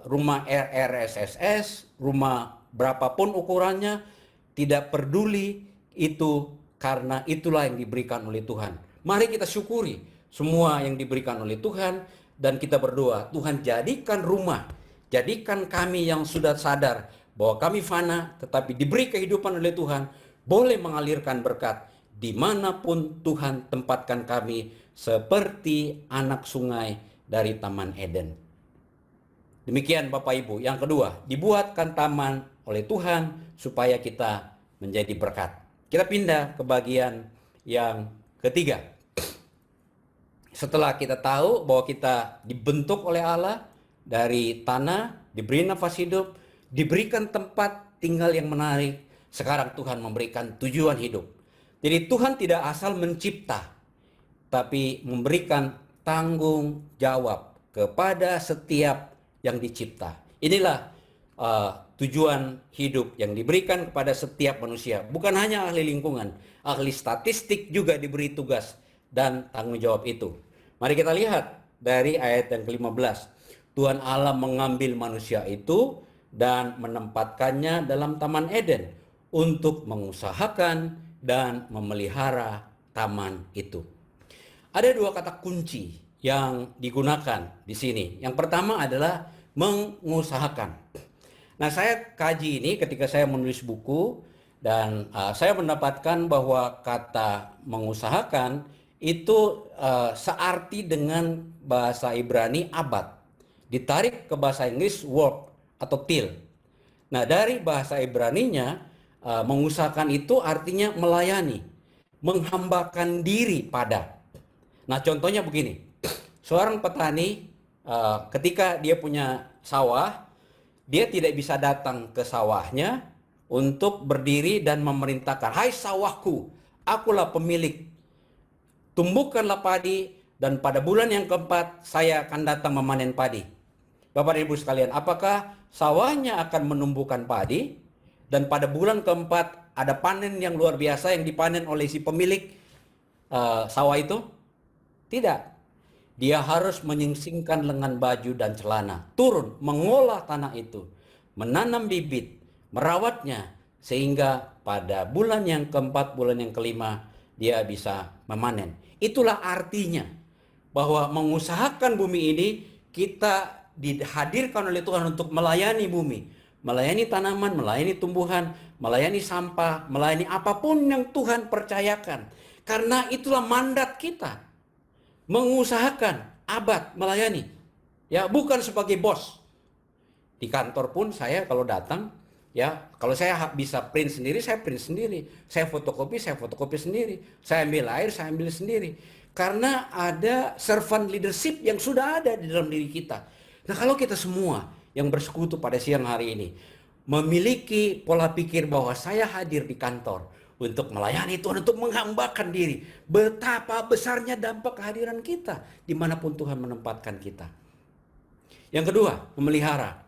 rumah RRSSS, rumah berapapun ukurannya, tidak peduli, itu karena itulah yang diberikan oleh Tuhan. Mari kita syukuri semua yang diberikan oleh Tuhan dan kita berdoa, Tuhan jadikan rumah, jadikan kami yang sudah sadar bahwa kami fana tetapi diberi kehidupan oleh Tuhan, boleh mengalirkan berkat dimanapun Tuhan tempatkan kami, seperti anak sungai dari Taman Eden. Demikian Bapak Ibu. Yang kedua, dibuatkan taman oleh Tuhan supaya kita menjadi berkat. Kita pindah ke bagian yang ketiga. Setelah kita tahu bahwa kita dibentuk oleh Allah dari tanah, diberi nafas hidup, diberikan tempat tinggal yang menarik, sekarang Tuhan memberikan tujuan hidup. Jadi Tuhan tidak asal mencipta, tapi memberikan tanggung jawab kepada setiap yang dicipta. Inilah tujuan hidup yang diberikan kepada setiap manusia. Bukan hanya ahli lingkungan, ahli statistik juga diberi tugas dan tanggung jawab itu. Mari kita lihat dari ayat yang ke-15. Tuhan Allah mengambil manusia itu dan menempatkannya dalam Taman Eden untuk mengusahakan dan memelihara taman itu. Ada dua kata kunci yang digunakan di sini. Yang pertama adalah mengusahakan. Nah, saya kaji ini ketika saya menulis buku dan saya mendapatkan bahwa kata mengusahakan itu searti dengan bahasa Ibrani abad. Ditarik ke bahasa Inggris work atau till. Nah, dari bahasa Ibraninya mengusahakan itu artinya melayani, menghambakan diri pada. Nah, contohnya begini. Seorang petani ketika dia punya sawah, dia tidak bisa datang ke sawahnya untuk berdiri dan memerintahkan, "Hai sawahku, akulah pemilik. Tumbuhkanlah padi dan pada bulan yang keempat saya akan datang memanen padi." Bapak dan Ibu sekalian, apakah sawahnya akan menumbuhkan padi dan pada bulan keempat ada panen yang luar biasa yang dipanen oleh si pemilik sawah itu? Tidak. Dia harus menyingsingkan lengan baju dan celana, turun mengolah tanah itu, menanam bibit, merawatnya, sehingga pada bulan yang keempat, bulan yang kelima dia bisa memanen. Itulah artinya bahwa mengusahakan bumi ini, kita dihadirkan oleh Tuhan untuk melayani bumi, melayani tanaman, melayani tumbuhan, melayani sampah, melayani apapun yang Tuhan percayakan. Karena itulah mandat kita. Mengusahakan, abad, melayani. Ya, bukan sebagai bos. Di kantor pun saya kalau datang, ya, kalau saya bisa print sendiri, saya print sendiri. Saya fotokopi sendiri. Saya ambil air, saya ambil sendiri. Karena ada servant leadership yang sudah ada di dalam diri kita. Nah, kalau kita semua yang bersekutu pada siang hari ini memiliki pola pikir bahwa saya hadir di kantor untuk melayani Tuhan, untuk menghambakan diri, betapa besarnya dampak kehadiran kita dimanapun Tuhan menempatkan kita. Yang kedua, memelihara.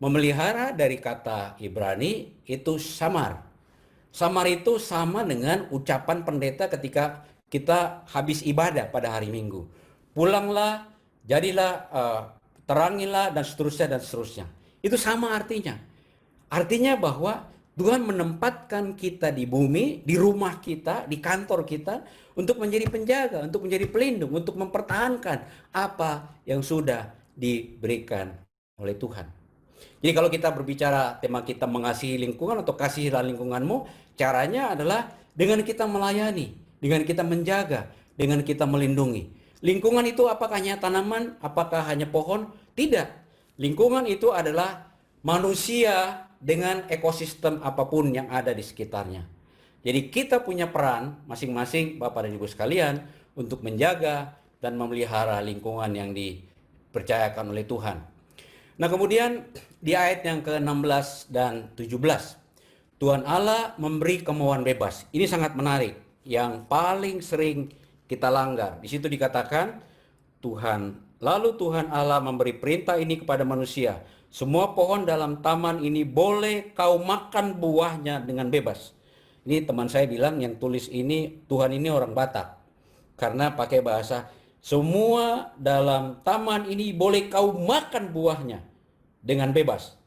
Memelihara dari kata Ibrani itu samar. Samar itu sama dengan ucapan pendeta ketika kita habis ibadah pada hari Minggu. Pulanglah, jadilah, terangilah, dan seterusnya. Itu sama artinya. Artinya bahwa Tuhan menempatkan kita di bumi, di rumah kita, di kantor kita untuk menjadi penjaga, untuk menjadi pelindung, untuk mempertahankan apa yang sudah diberikan oleh Tuhan. Jadi kalau kita berbicara tema kita mengasihi lingkungan atau kasihilah lingkunganmu, caranya adalah dengan kita melayani, dengan kita menjaga, dengan kita melindungi. Lingkungan itu apakah hanya tanaman, apakah hanya pohon? Tidak. Lingkungan itu adalah manusia dengan ekosistem apapun yang ada di sekitarnya. Jadi kita punya peran masing-masing Bapak dan Ibu sekalian untuk menjaga dan memelihara lingkungan yang dipercayakan oleh Tuhan. Nah, kemudian di ayat yang ke-16 dan 17, Tuhan Allah memberi kemauan bebas. Ini sangat menarik, yang paling sering kita langgar. Di situ dikatakan, lalu Tuhan Allah memberi perintah ini kepada manusia. Semua pohon dalam taman ini boleh kau makan buahnya dengan bebas. Ini teman saya bilang yang tulis ini, Tuhan ini orang Batak. Karena pakai bahasa, semua dalam taman ini boleh kau makan buahnya dengan bebas.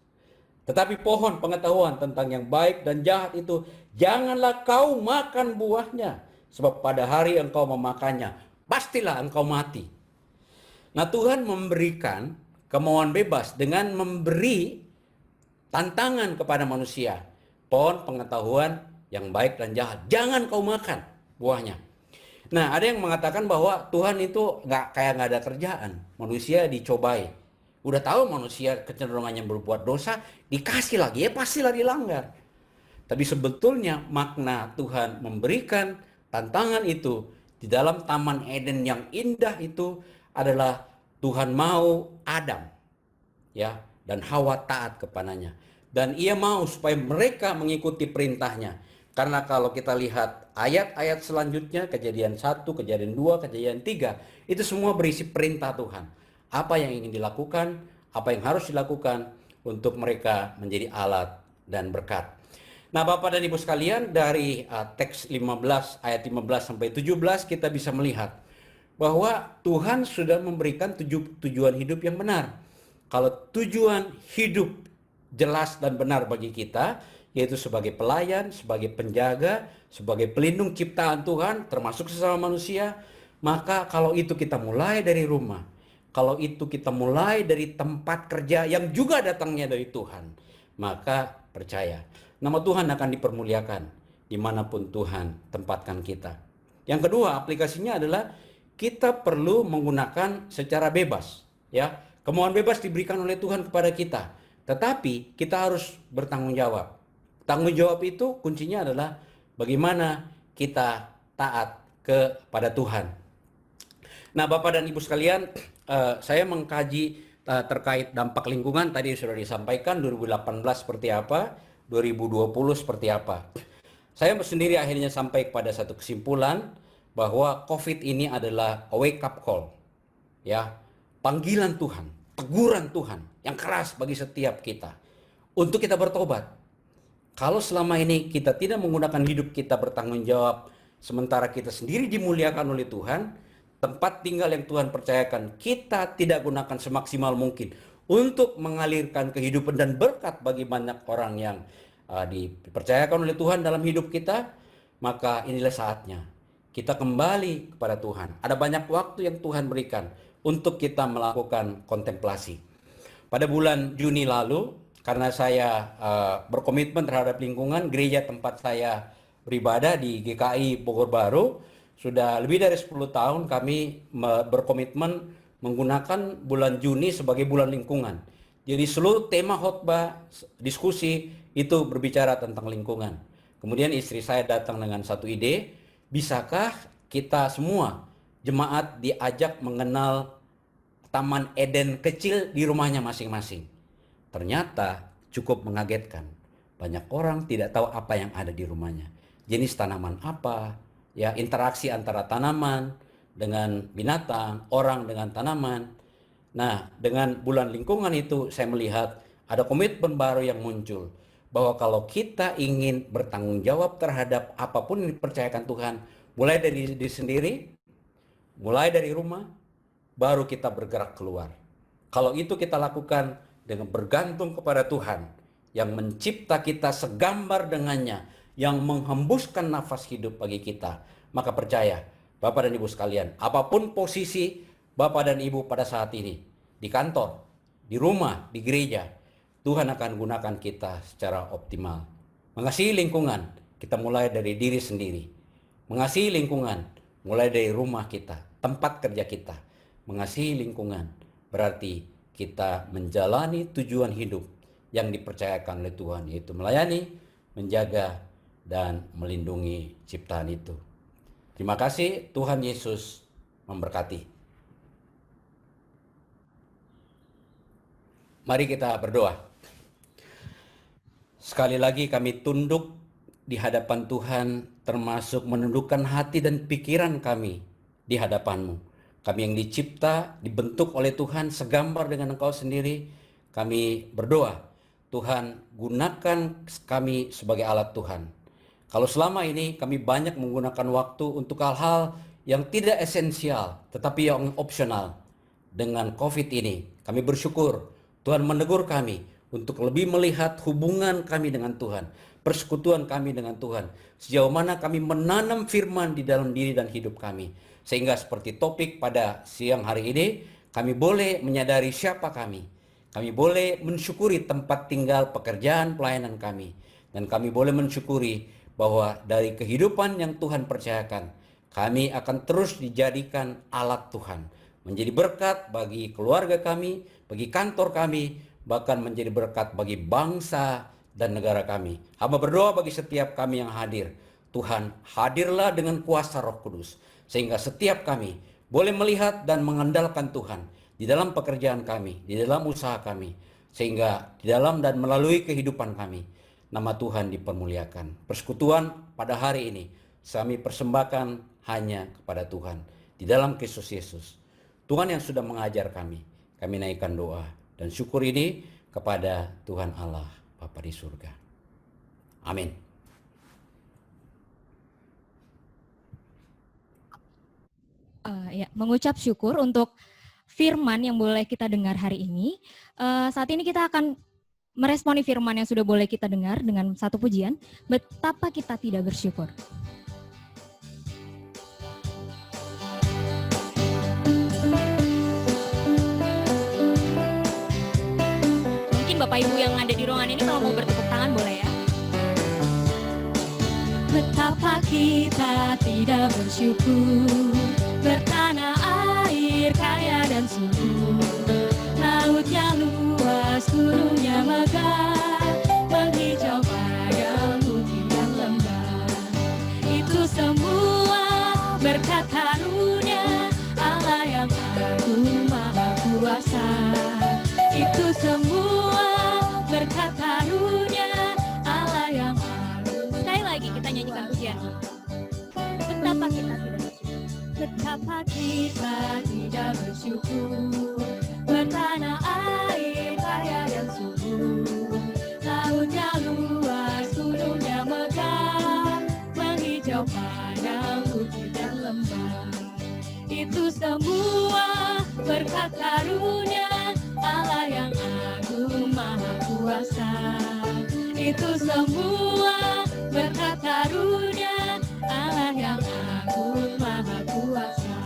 Tetapi pohon pengetahuan tentang yang baik dan jahat itu, janganlah kau makan buahnya. Sebab pada hari engkau memakannya, pastilah engkau mati. Nah, Tuhan memberikan kemauan bebas dengan memberi tantangan kepada manusia. Pohon pengetahuan yang baik dan jahat, jangan kau makan buahnya. Nah, ada yang mengatakan bahwa Tuhan itu nggak ada kerjaan. Manusia dicobai. Udah tahu manusia kecenderungannya berbuat dosa, dikasih lagi, ya pastilah dilanggar. Tapi sebetulnya makna Tuhan memberikan tantangan itu di dalam Taman Eden yang indah itu adalah Tuhan mau Adam, ya, dan Hawa taat kepadanya. Dan ia mau supaya mereka mengikuti perintahnya. Karena kalau kita lihat ayat-ayat selanjutnya, Kejadian 1, Kejadian 2, Kejadian 3, itu semua berisi perintah Tuhan. Apa yang ingin dilakukan, apa yang harus dilakukan untuk mereka menjadi alat dan berkat. Nah, Bapak dan Ibu sekalian, dari teks 15 ayat 15 sampai 17 kita bisa melihat bahwa Tuhan sudah memberikan tujuan hidup yang benar. Kalau tujuan hidup jelas dan benar bagi kita, yaitu sebagai pelayan, sebagai penjaga, sebagai pelindung ciptaan Tuhan, termasuk sesama manusia, maka kalau itu kita mulai dari rumah, kalau itu kita mulai dari tempat kerja yang juga datangnya dari Tuhan, maka percaya, nama Tuhan akan dipermuliakan dimanapun Tuhan tempatkan kita. Yang kedua, aplikasinya adalah kita perlu menggunakan secara bebas, ya. Kemauan bebas diberikan oleh Tuhan kepada kita, tetapi kita harus bertanggung jawab. Tanggung jawab itu kuncinya adalah bagaimana kita taat kepada Tuhan. Nah, Bapak dan Ibu sekalian, saya mengkaji terkait dampak lingkungan, tadi sudah disampaikan 2018 seperti apa, 2020 seperti apa. Saya sendiri akhirnya sampai pada satu kesimpulan bahwa COVID ini adalah a wake up call, ya, panggilan Tuhan, teguran Tuhan yang keras bagi setiap kita untuk kita bertobat. Kalau selama ini kita tidak menggunakan hidup kita bertanggung jawab, sementara kita sendiri dimuliakan oleh Tuhan, tempat tinggal yang Tuhan percayakan kita tidak gunakan semaksimal mungkin untuk mengalirkan kehidupan dan berkat bagi banyak orang yang dipercayakan oleh Tuhan dalam hidup kita, maka inilah saatnya kita kembali kepada Tuhan. Ada banyak waktu yang Tuhan berikan untuk kita melakukan kontemplasi. Pada bulan Juni lalu, karena saya berkomitmen terhadap lingkungan, gereja tempat saya beribadah di GKI Bogor Baru, sudah lebih dari 10 tahun kami berkomitmen menggunakan bulan Juni sebagai bulan lingkungan. Jadi seluruh tema khotbah, diskusi itu berbicara tentang lingkungan. Kemudian istri saya datang dengan satu ide, bisakah kita semua jemaat diajak mengenal Taman Eden kecil di rumahnya masing-masing. Ternyata cukup mengagetkan. Banyak orang tidak tahu apa yang ada di rumahnya. Jenis tanaman apa, ya, interaksi antara tanaman dengan binatang, orang dengan tanaman. Nah, dengan bulan lingkungan itu saya melihat ada komitmen baru yang muncul. Bahwa kalau kita ingin bertanggung jawab terhadap apapun yang dipercayakan Tuhan, mulai dari diri sendiri, mulai dari rumah, baru kita bergerak keluar. Kalau itu kita lakukan dengan bergantung kepada Tuhan yang mencipta kita segambar dengannya, yang menghembuskan nafas hidup bagi kita, maka percaya Bapak dan Ibu sekalian, apapun posisi Bapak dan Ibu pada saat ini, di kantor, di rumah, di gereja, Tuhan akan gunakan kita secara optimal. Mengasihi lingkungan, kita mulai dari diri sendiri. Mengasihi lingkungan, mulai dari rumah kita, tempat kerja kita, mengasihi lingkungan, berarti kita menjalani tujuan hidup yang dipercayakan oleh Tuhan, yaitu melayani, menjaga, dan melindungi ciptaan itu. Terima kasih, Tuhan Yesus memberkati. Mari kita berdoa. Sekali lagi kami tunduk di hadapan Tuhan, termasuk menundukkan hati dan pikiran kami di hadapan-Mu. Kami yang dicipta, dibentuk oleh Tuhan segambar dengan Engkau sendiri. Kami berdoa, Tuhan gunakan kami sebagai alat Tuhan. Kalau selama ini kami banyak menggunakan waktu untuk hal-hal yang tidak esensial, tetapi yang opsional. Dengan COVID ini, kami bersyukur Tuhan menegur kami untuk lebih melihat hubungan kami dengan Tuhan, persekutuan kami dengan Tuhan, sejauh mana kami menanam firman di dalam diri dan hidup kami. Sehingga seperti topik pada siang hari ini, kami boleh menyadari siapa kami. Kami boleh mensyukuri tempat tinggal, pekerjaan, pelayanan kami. Dan kami boleh mensyukuri bahwa dari kehidupan yang Tuhan percayakan, kami akan terus dijadikan alat Tuhan. Menjadi berkat bagi keluarga kami, bagi kantor kami, bahkan menjadi berkat bagi bangsa dan negara kami. Hamba berdoa bagi setiap kami yang hadir. Tuhan, hadirlah dengan kuasa Roh Kudus, sehingga setiap kami boleh melihat dan mengandalkan Tuhan di dalam pekerjaan kami, di dalam usaha kami, sehingga di dalam dan melalui kehidupan kami, nama Tuhan dipermuliakan. Persekutuan pada hari ini kami persembahkan hanya kepada Tuhan di dalam Kristus Yesus. Tuhan yang sudah mengajar kami naikkan doa dan syukur ini kepada Tuhan Allah Bapa di surga. Amin. Mengucap syukur untuk firman yang boleh kita dengar hari ini. Saat ini kita akan meresponi firman yang sudah boleh kita dengar dengan satu pujian, betapa kita tidak bersyukur. Bapak Ibu yang ada di ruangan ini kalau mau bertepuk tangan boleh ya. Betapa kita tidak bersyukur, bertanah air kaya dan subur, lautnya luas, gunungnya megah, menghijau padang bukit dan lembah. Itu semua berkat karunia Allah yang agung maha kuasa. Itu semua berkat karunia Allah yang agung. Sekali lagi kita nyanyikan pujian. Betapa kita tidak bersyukur, betapa kita tidak bersyukur, bertanah air kaya dan subur, lautnya luas, gunungnya megah, menghijau padang bukit dan lembah. Itu semua berkat karunia Allah yang agung maha kuasa. Itu semua berkat karunia Allah yang agung maha kuasa.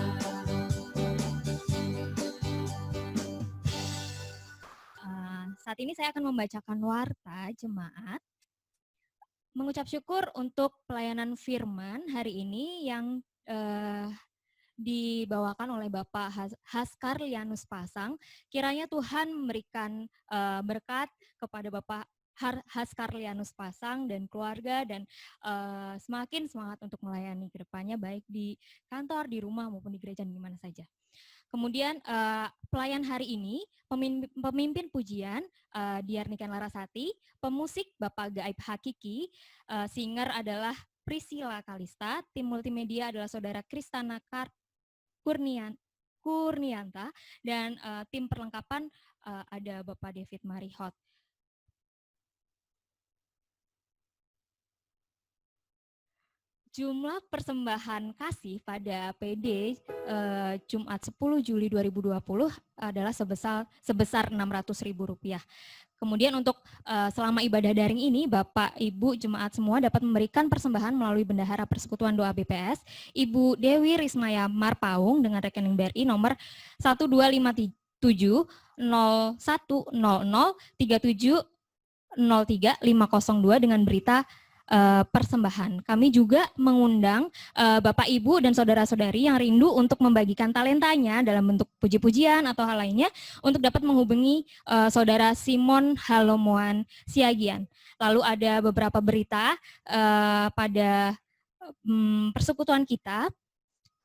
Saat ini saya akan membacakan warta jemaat, mengucap syukur untuk pelayanan firman hari ini yang dibawakan oleh Bapak Haskar Lianus Pasang. Kiranya Tuhan memberikan berkat kepada Bapak Haskar Lianus Pasang dan keluarga, dan semakin semangat untuk melayani ke depannya, baik di kantor, di rumah, maupun di gereja, di mana saja. Kemudian pelayan hari ini, pemimpin pujian Diarnikan Larasati, pemusik Bapak Gaib Hakiki, singer adalah Priscilla Kalista, tim multimedia adalah Saudara Kristana Kurnianta, dan tim perlengkapan ada Bapak David Marihot. Jumlah persembahan kasih pada PD Jumat 10 Juli 2020 adalah sebesar Rp600.000. Kemudian untuk selama ibadah daring ini, Bapak, Ibu, jemaat semua dapat memberikan persembahan melalui Bendahara Persekutuan Doa BPS, Ibu Dewi Rismaya Marpaung dengan rekening BRI nomor 1257 0100 3703 502 dengan berita persembahan. Kami juga mengundang Bapak, Ibu, dan saudara-saudari yang rindu untuk membagikan talentanya dalam bentuk puji-pujian atau hal lainnya untuk dapat menghubungi Saudara Simon Halomoan Siagian. Lalu ada beberapa berita pada persekutuan kita,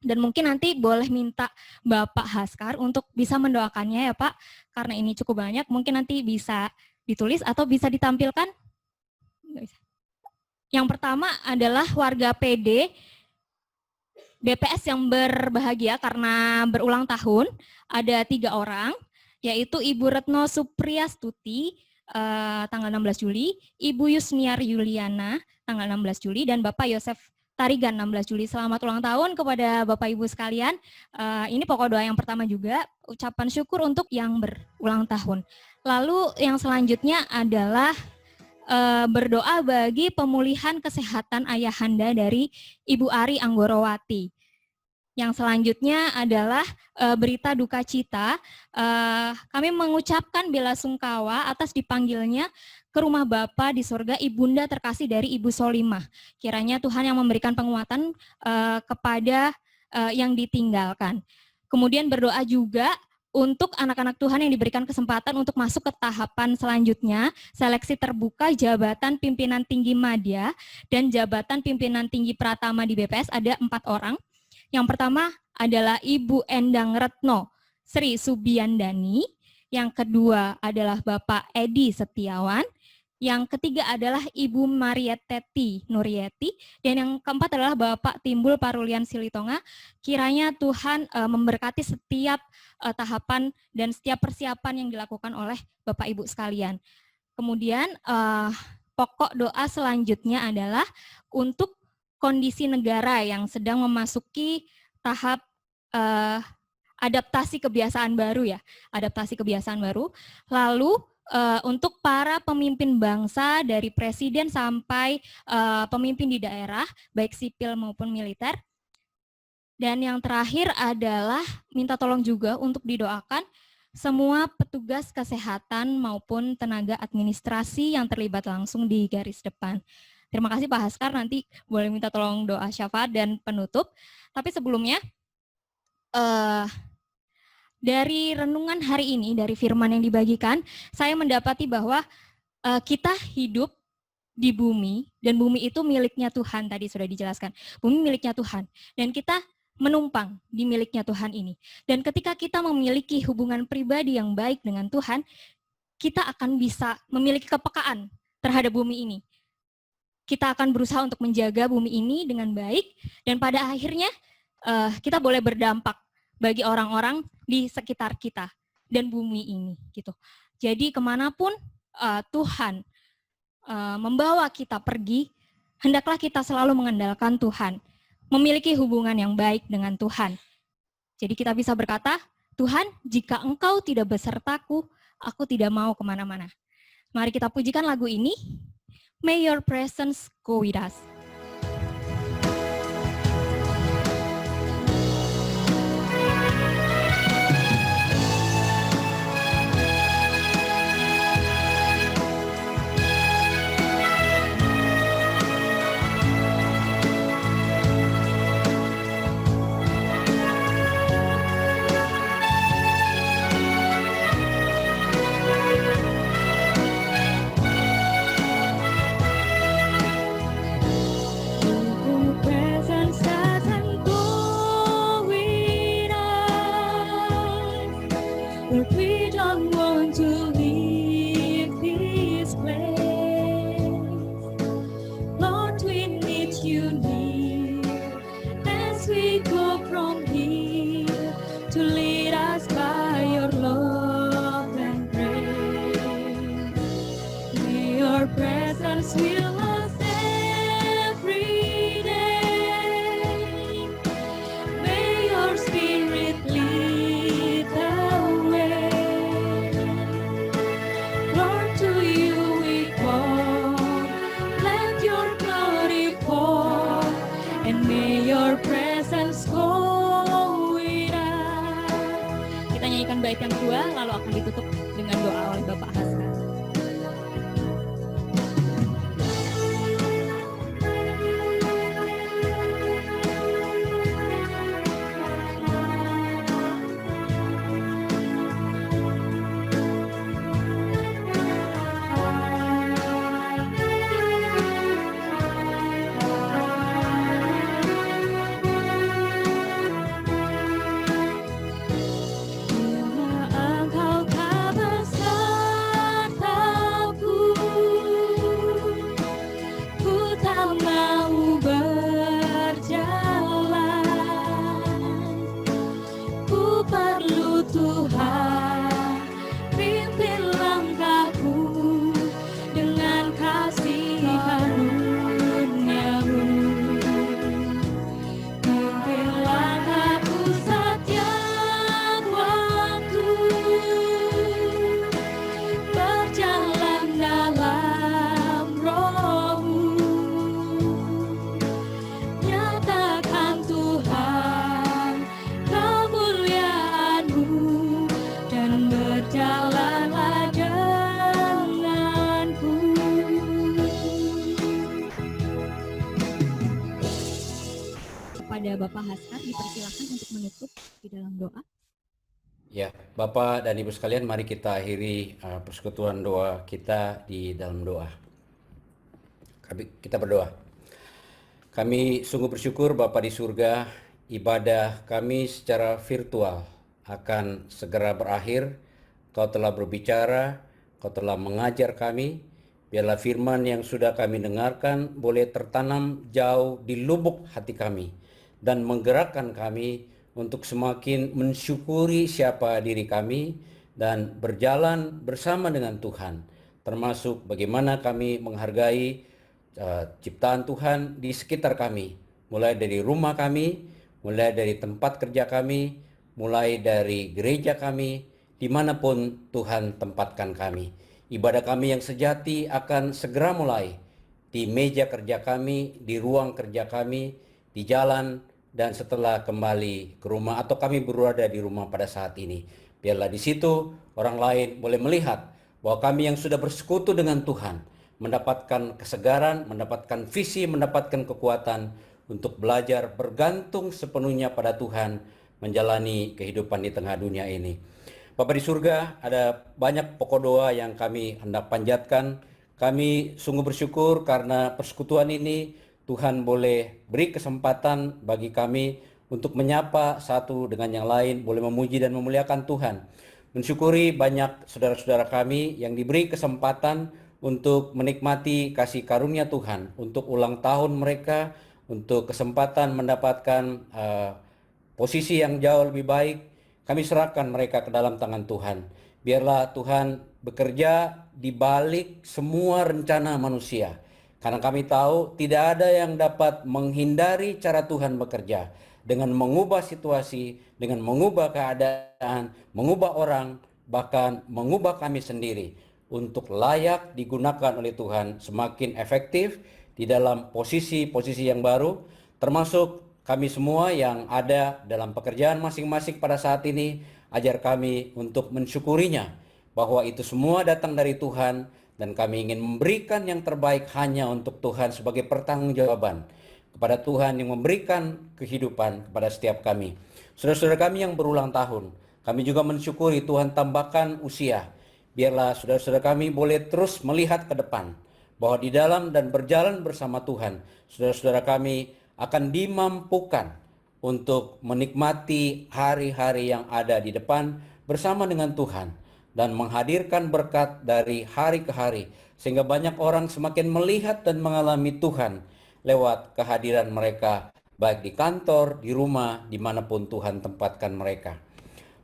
dan mungkin nanti boleh minta Bapak Haskar untuk bisa mendoakannya ya Pak, karena ini cukup banyak, mungkin nanti bisa ditulis atau bisa ditampilkan. Yang pertama adalah warga PD BPS yang berbahagia karena berulang tahun, ada 3 orang, yaitu Ibu Retno Supriyastuti, tanggal 16 Juli, Ibu Yusniar Yuliana, tanggal 16 Juli, dan Bapak Yosef Tarigan 16 Juli. Selamat ulang tahun kepada Bapak Ibu sekalian. Ini pokok doa yang pertama juga, ucapan syukur untuk yang berulang tahun. Lalu yang selanjutnya adalah berdoa bagi pemulihan kesehatan ayahanda dari Ibu Ari Anggorowati. Yang selanjutnya adalah berita duka cita. Kami mengucapkan bela sungkawa atas dipanggilnya ke rumah Bapa di surga Ibunda terkasih dari Ibu Solimah. Kiranya Tuhan yang memberikan penguatan kepada yang ditinggalkan. Kemudian berdoa juga untuk anak-anak Tuhan yang diberikan kesempatan untuk masuk ke tahapan selanjutnya, seleksi terbuka jabatan pimpinan tinggi madya dan jabatan pimpinan tinggi pratama di BPS, ada 4 orang. Yang pertama adalah Ibu Endang Retno Sri Subiandani, yang kedua adalah Bapak Edi Setiawan, yang ketiga adalah Ibu Marieteti Nurieti, dan yang keempat adalah Bapak Timbul Parulian Silitonga. Kiranya Tuhan memberkati setiap tahapan dan setiap persiapan yang dilakukan oleh Bapak Ibu sekalian. Kemudian pokok doa selanjutnya adalah untuk kondisi negara yang sedang memasuki tahap adaptasi kebiasaan baru ya, adaptasi kebiasaan baru. Lalu untuk para pemimpin bangsa dari presiden sampai pemimpin di daerah, baik sipil maupun militer. Dan yang terakhir adalah minta tolong juga untuk didoakan semua petugas kesehatan maupun tenaga administrasi yang terlibat langsung di garis depan. Terima kasih Pak Haskar, nanti boleh minta tolong doa syafaat dan penutup. Tapi sebelumnya, dari renungan hari ini, dari firman yang dibagikan, saya mendapati bahwa kita hidup di bumi, dan bumi itu miliknya Tuhan, tadi sudah dijelaskan. Bumi miliknya Tuhan, dan kita menumpang di miliknya Tuhan ini. Dan ketika kita memiliki hubungan pribadi yang baik dengan Tuhan, kita akan bisa memiliki kepekaan terhadap bumi ini. Kita akan berusaha untuk menjaga bumi ini dengan baik, dan pada akhirnya kita boleh berdampak bagi orang-orang di sekitar kita dan bumi ini, gitu. Jadi kemanapun Tuhan membawa kita pergi, hendaklah kita selalu mengandalkan Tuhan, memiliki hubungan yang baik dengan Tuhan. Jadi kita bisa berkata, Tuhan, jika Engkau tidak besertaku, aku tidak mau kemana-mana. Mari kita pujikan lagu ini. May your presence go with us. Bait yang kedua, lalu akan ditutup dengan doa oleh Bapak Haskar. berjalanlah denganku. Kepada Bapak Haskar dipersilakan untuk menutup di dalam doa. Ya, Bapak dan Ibu sekalian, mari kita akhiri persekutuan doa kita di dalam doa. Kita berdoa. Kami sungguh bersyukur Bapa di surga, ibadah kami secara virtual akan segera berakhir. Kau telah berbicara, Kau telah mengajar kami. Biarlah firman yang sudah kami dengarkan boleh tertanam jauh di lubuk hati kami dan menggerakkan kami untuk semakin mensyukuri siapa diri kami dan berjalan bersama dengan Tuhan, termasuk bagaimana kami menghargai ciptaan Tuhan di sekitar kami, mulai dari rumah kami, mulai dari tempat kerja kami, mulai dari gereja kami, dimanapun Tuhan tempatkan kami. Ibadah kami yang sejati akan segera mulai di meja kerja kami, di ruang kerja kami, di jalan, dan setelah kembali ke rumah atau kami berada di rumah pada saat ini. Biarlah di situ orang lain boleh melihat bahwa kami yang sudah bersekutu dengan Tuhan mendapatkan kesegaran, mendapatkan visi, mendapatkan kekuatan untuk belajar bergantung sepenuhnya pada Tuhan menjalani kehidupan di tengah dunia ini. Bapa di surga, ada banyak pokok doa yang kami hendak panjatkan. Kami sungguh bersyukur karena persekutuan ini Tuhan boleh beri kesempatan bagi kami untuk menyapa satu dengan yang lain, boleh memuji dan memuliakan Tuhan. Mensyukuri banyak saudara-saudara kami yang diberi kesempatan untuk menikmati kasih karunia Tuhan, untuk ulang tahun mereka, untuk kesempatan mendapatkan posisi yang jauh lebih baik. Kami serahkan mereka ke dalam tangan Tuhan. Biarlah Tuhan bekerja di balik semua rencana manusia. Karena kami tahu tidak ada yang dapat menghindari cara Tuhan bekerja dengan mengubah situasi, dengan mengubah keadaan, mengubah orang, bahkan mengubah kami sendiri untuk layak digunakan oleh Tuhan semakin efektif di dalam posisi-posisi yang baru, termasuk kami semua yang ada dalam pekerjaan masing-masing pada saat ini. Ajar kami untuk mensyukurinya bahwa itu semua datang dari Tuhan, dan kami ingin memberikan yang terbaik hanya untuk Tuhan sebagai pertanggungjawaban kepada Tuhan yang memberikan kehidupan kepada setiap kami. Saudara-saudara kami yang berulang tahun, kami juga mensyukuri Tuhan tambahkan usia. Biarlah saudara-saudara kami boleh terus melihat ke depan, bahwa di dalam dan berjalan bersama Tuhan, saudara-saudara kami akan dimampukan untuk menikmati hari-hari yang ada di depan bersama dengan Tuhan, dan menghadirkan berkat dari hari ke hari, sehingga banyak orang semakin melihat dan mengalami Tuhan lewat kehadiran mereka, baik di kantor, di rumah, dimanapun Tuhan tempatkan mereka.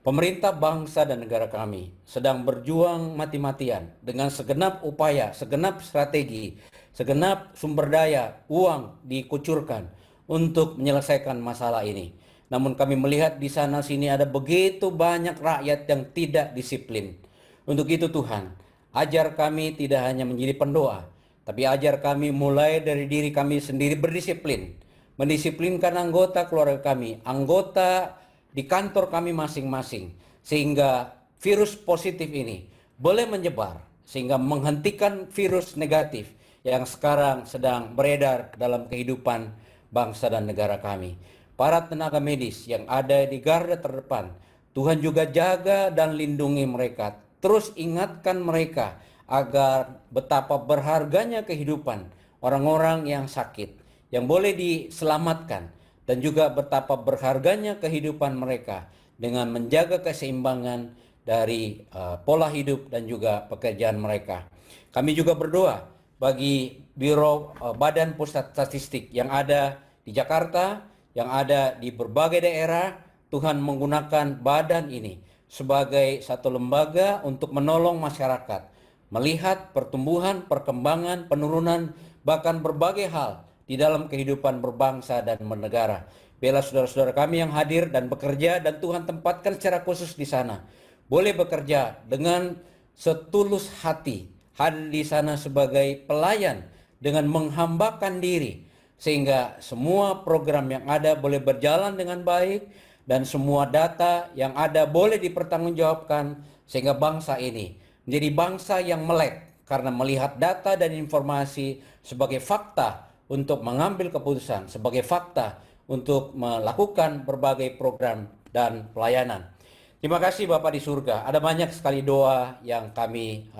Pemerintah bangsa dan negara kami sedang berjuang mati-matian dengan segenap upaya, segenap strategi, segenap sumber daya, uang dikucurkan untuk menyelesaikan masalah ini. Namun kami melihat di sana sini ada begitu banyak rakyat yang tidak disiplin. Untuk itu Tuhan, ajar kami tidak hanya menjadi pendoa, tapi ajar kami mulai dari diri kami sendiri berdisiplin. Mendisiplinkan anggota keluarga kami, anggota di kantor kami masing-masing. Sehingga virus positif ini boleh menyebar, sehingga menghentikan virus negatif yang sekarang sedang beredar dalam kehidupan bangsa dan negara kami. Para tenaga medis yang ada di garda terdepan, Tuhan juga jaga dan lindungi mereka. Terus ingatkan mereka agar betapa berharganya kehidupan orang-orang yang sakit, yang boleh diselamatkan, dan juga betapa berharganya kehidupan mereka dengan menjaga keseimbangan dari pola hidup dan juga pekerjaan mereka. Kami juga berdoa bagi Biro Badan Pusat Statistik yang ada di Jakarta, yang ada di berbagai daerah. Tuhan menggunakan badan ini sebagai satu lembaga untuk menolong masyarakat melihat pertumbuhan, perkembangan, penurunan, bahkan berbagai hal di dalam kehidupan berbangsa dan bernegara. Biarlah saudara-saudara kami yang hadir dan bekerja, dan Tuhan tempatkan secara khusus di sana, boleh bekerja dengan setulus hati, hadir di sana sebagai pelayan dengan menghambakan diri, sehingga semua program yang ada boleh berjalan dengan baik, dan semua data yang ada boleh dipertanggungjawabkan sehingga bangsa ini menjadi bangsa yang melek karena melihat data dan informasi sebagai fakta untuk mengambil keputusan, sebagai fakta untuk melakukan berbagai program dan pelayanan. Terima kasih Bapak di surga. Ada banyak sekali doa yang kami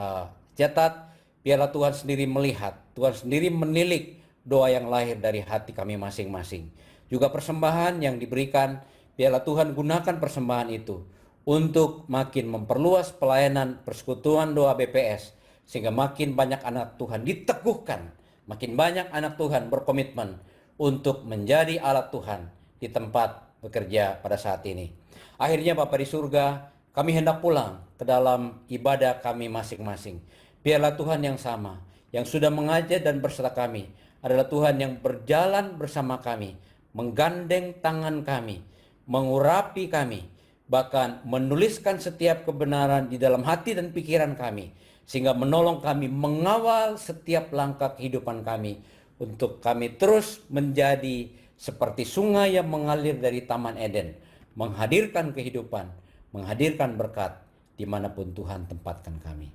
catat. Biarlah Tuhan sendiri melihat, Tuhan sendiri menilik doa yang lahir dari hati kami masing-masing. Juga persembahan yang diberikan, biarlah Tuhan gunakan persembahan itu untuk makin memperluas pelayanan persekutuan doa BPS, sehingga makin banyak anak Tuhan diteguhkan, makin banyak anak Tuhan berkomitmen untuk menjadi alat Tuhan di tempat bekerja pada saat ini. Akhirnya Bapa di surga, kami hendak pulang ke dalam ibadah kami masing-masing. Biarlah Tuhan yang sama, yang sudah mengajar dan berserta kami, adalah Tuhan yang berjalan bersama kami, menggandeng tangan kami, mengurapi kami, bahkan menuliskan setiap kebenaran di dalam hati dan pikiran kami, sehingga menolong kami mengawal setiap langkah kehidupan kami, untuk kami terus menjadi seperti sungai yang mengalir dari Taman Eden, menghadirkan kehidupan, menghadirkan berkat dimanapun Tuhan tempatkan kami.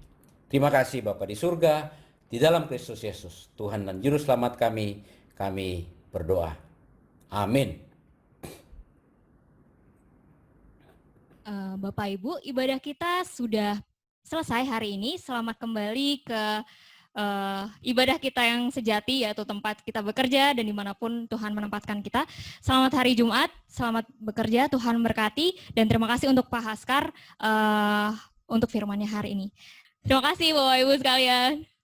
Terima kasih Bapa di surga, di dalam Kristus Yesus, Tuhan dan Juru Selamat kami berdoa. Amin. Bapak Ibu, ibadah kita sudah selesai hari ini. Selamat kembali ke ibadah kita yang sejati, yaitu tempat kita bekerja dan dimanapun Tuhan menempatkan kita. Selamat hari Jumat, selamat bekerja, Tuhan berkati, dan terima kasih untuk Pak Haskar untuk firman-Nya hari ini. Terima kasih Bapak Ibu sekalian.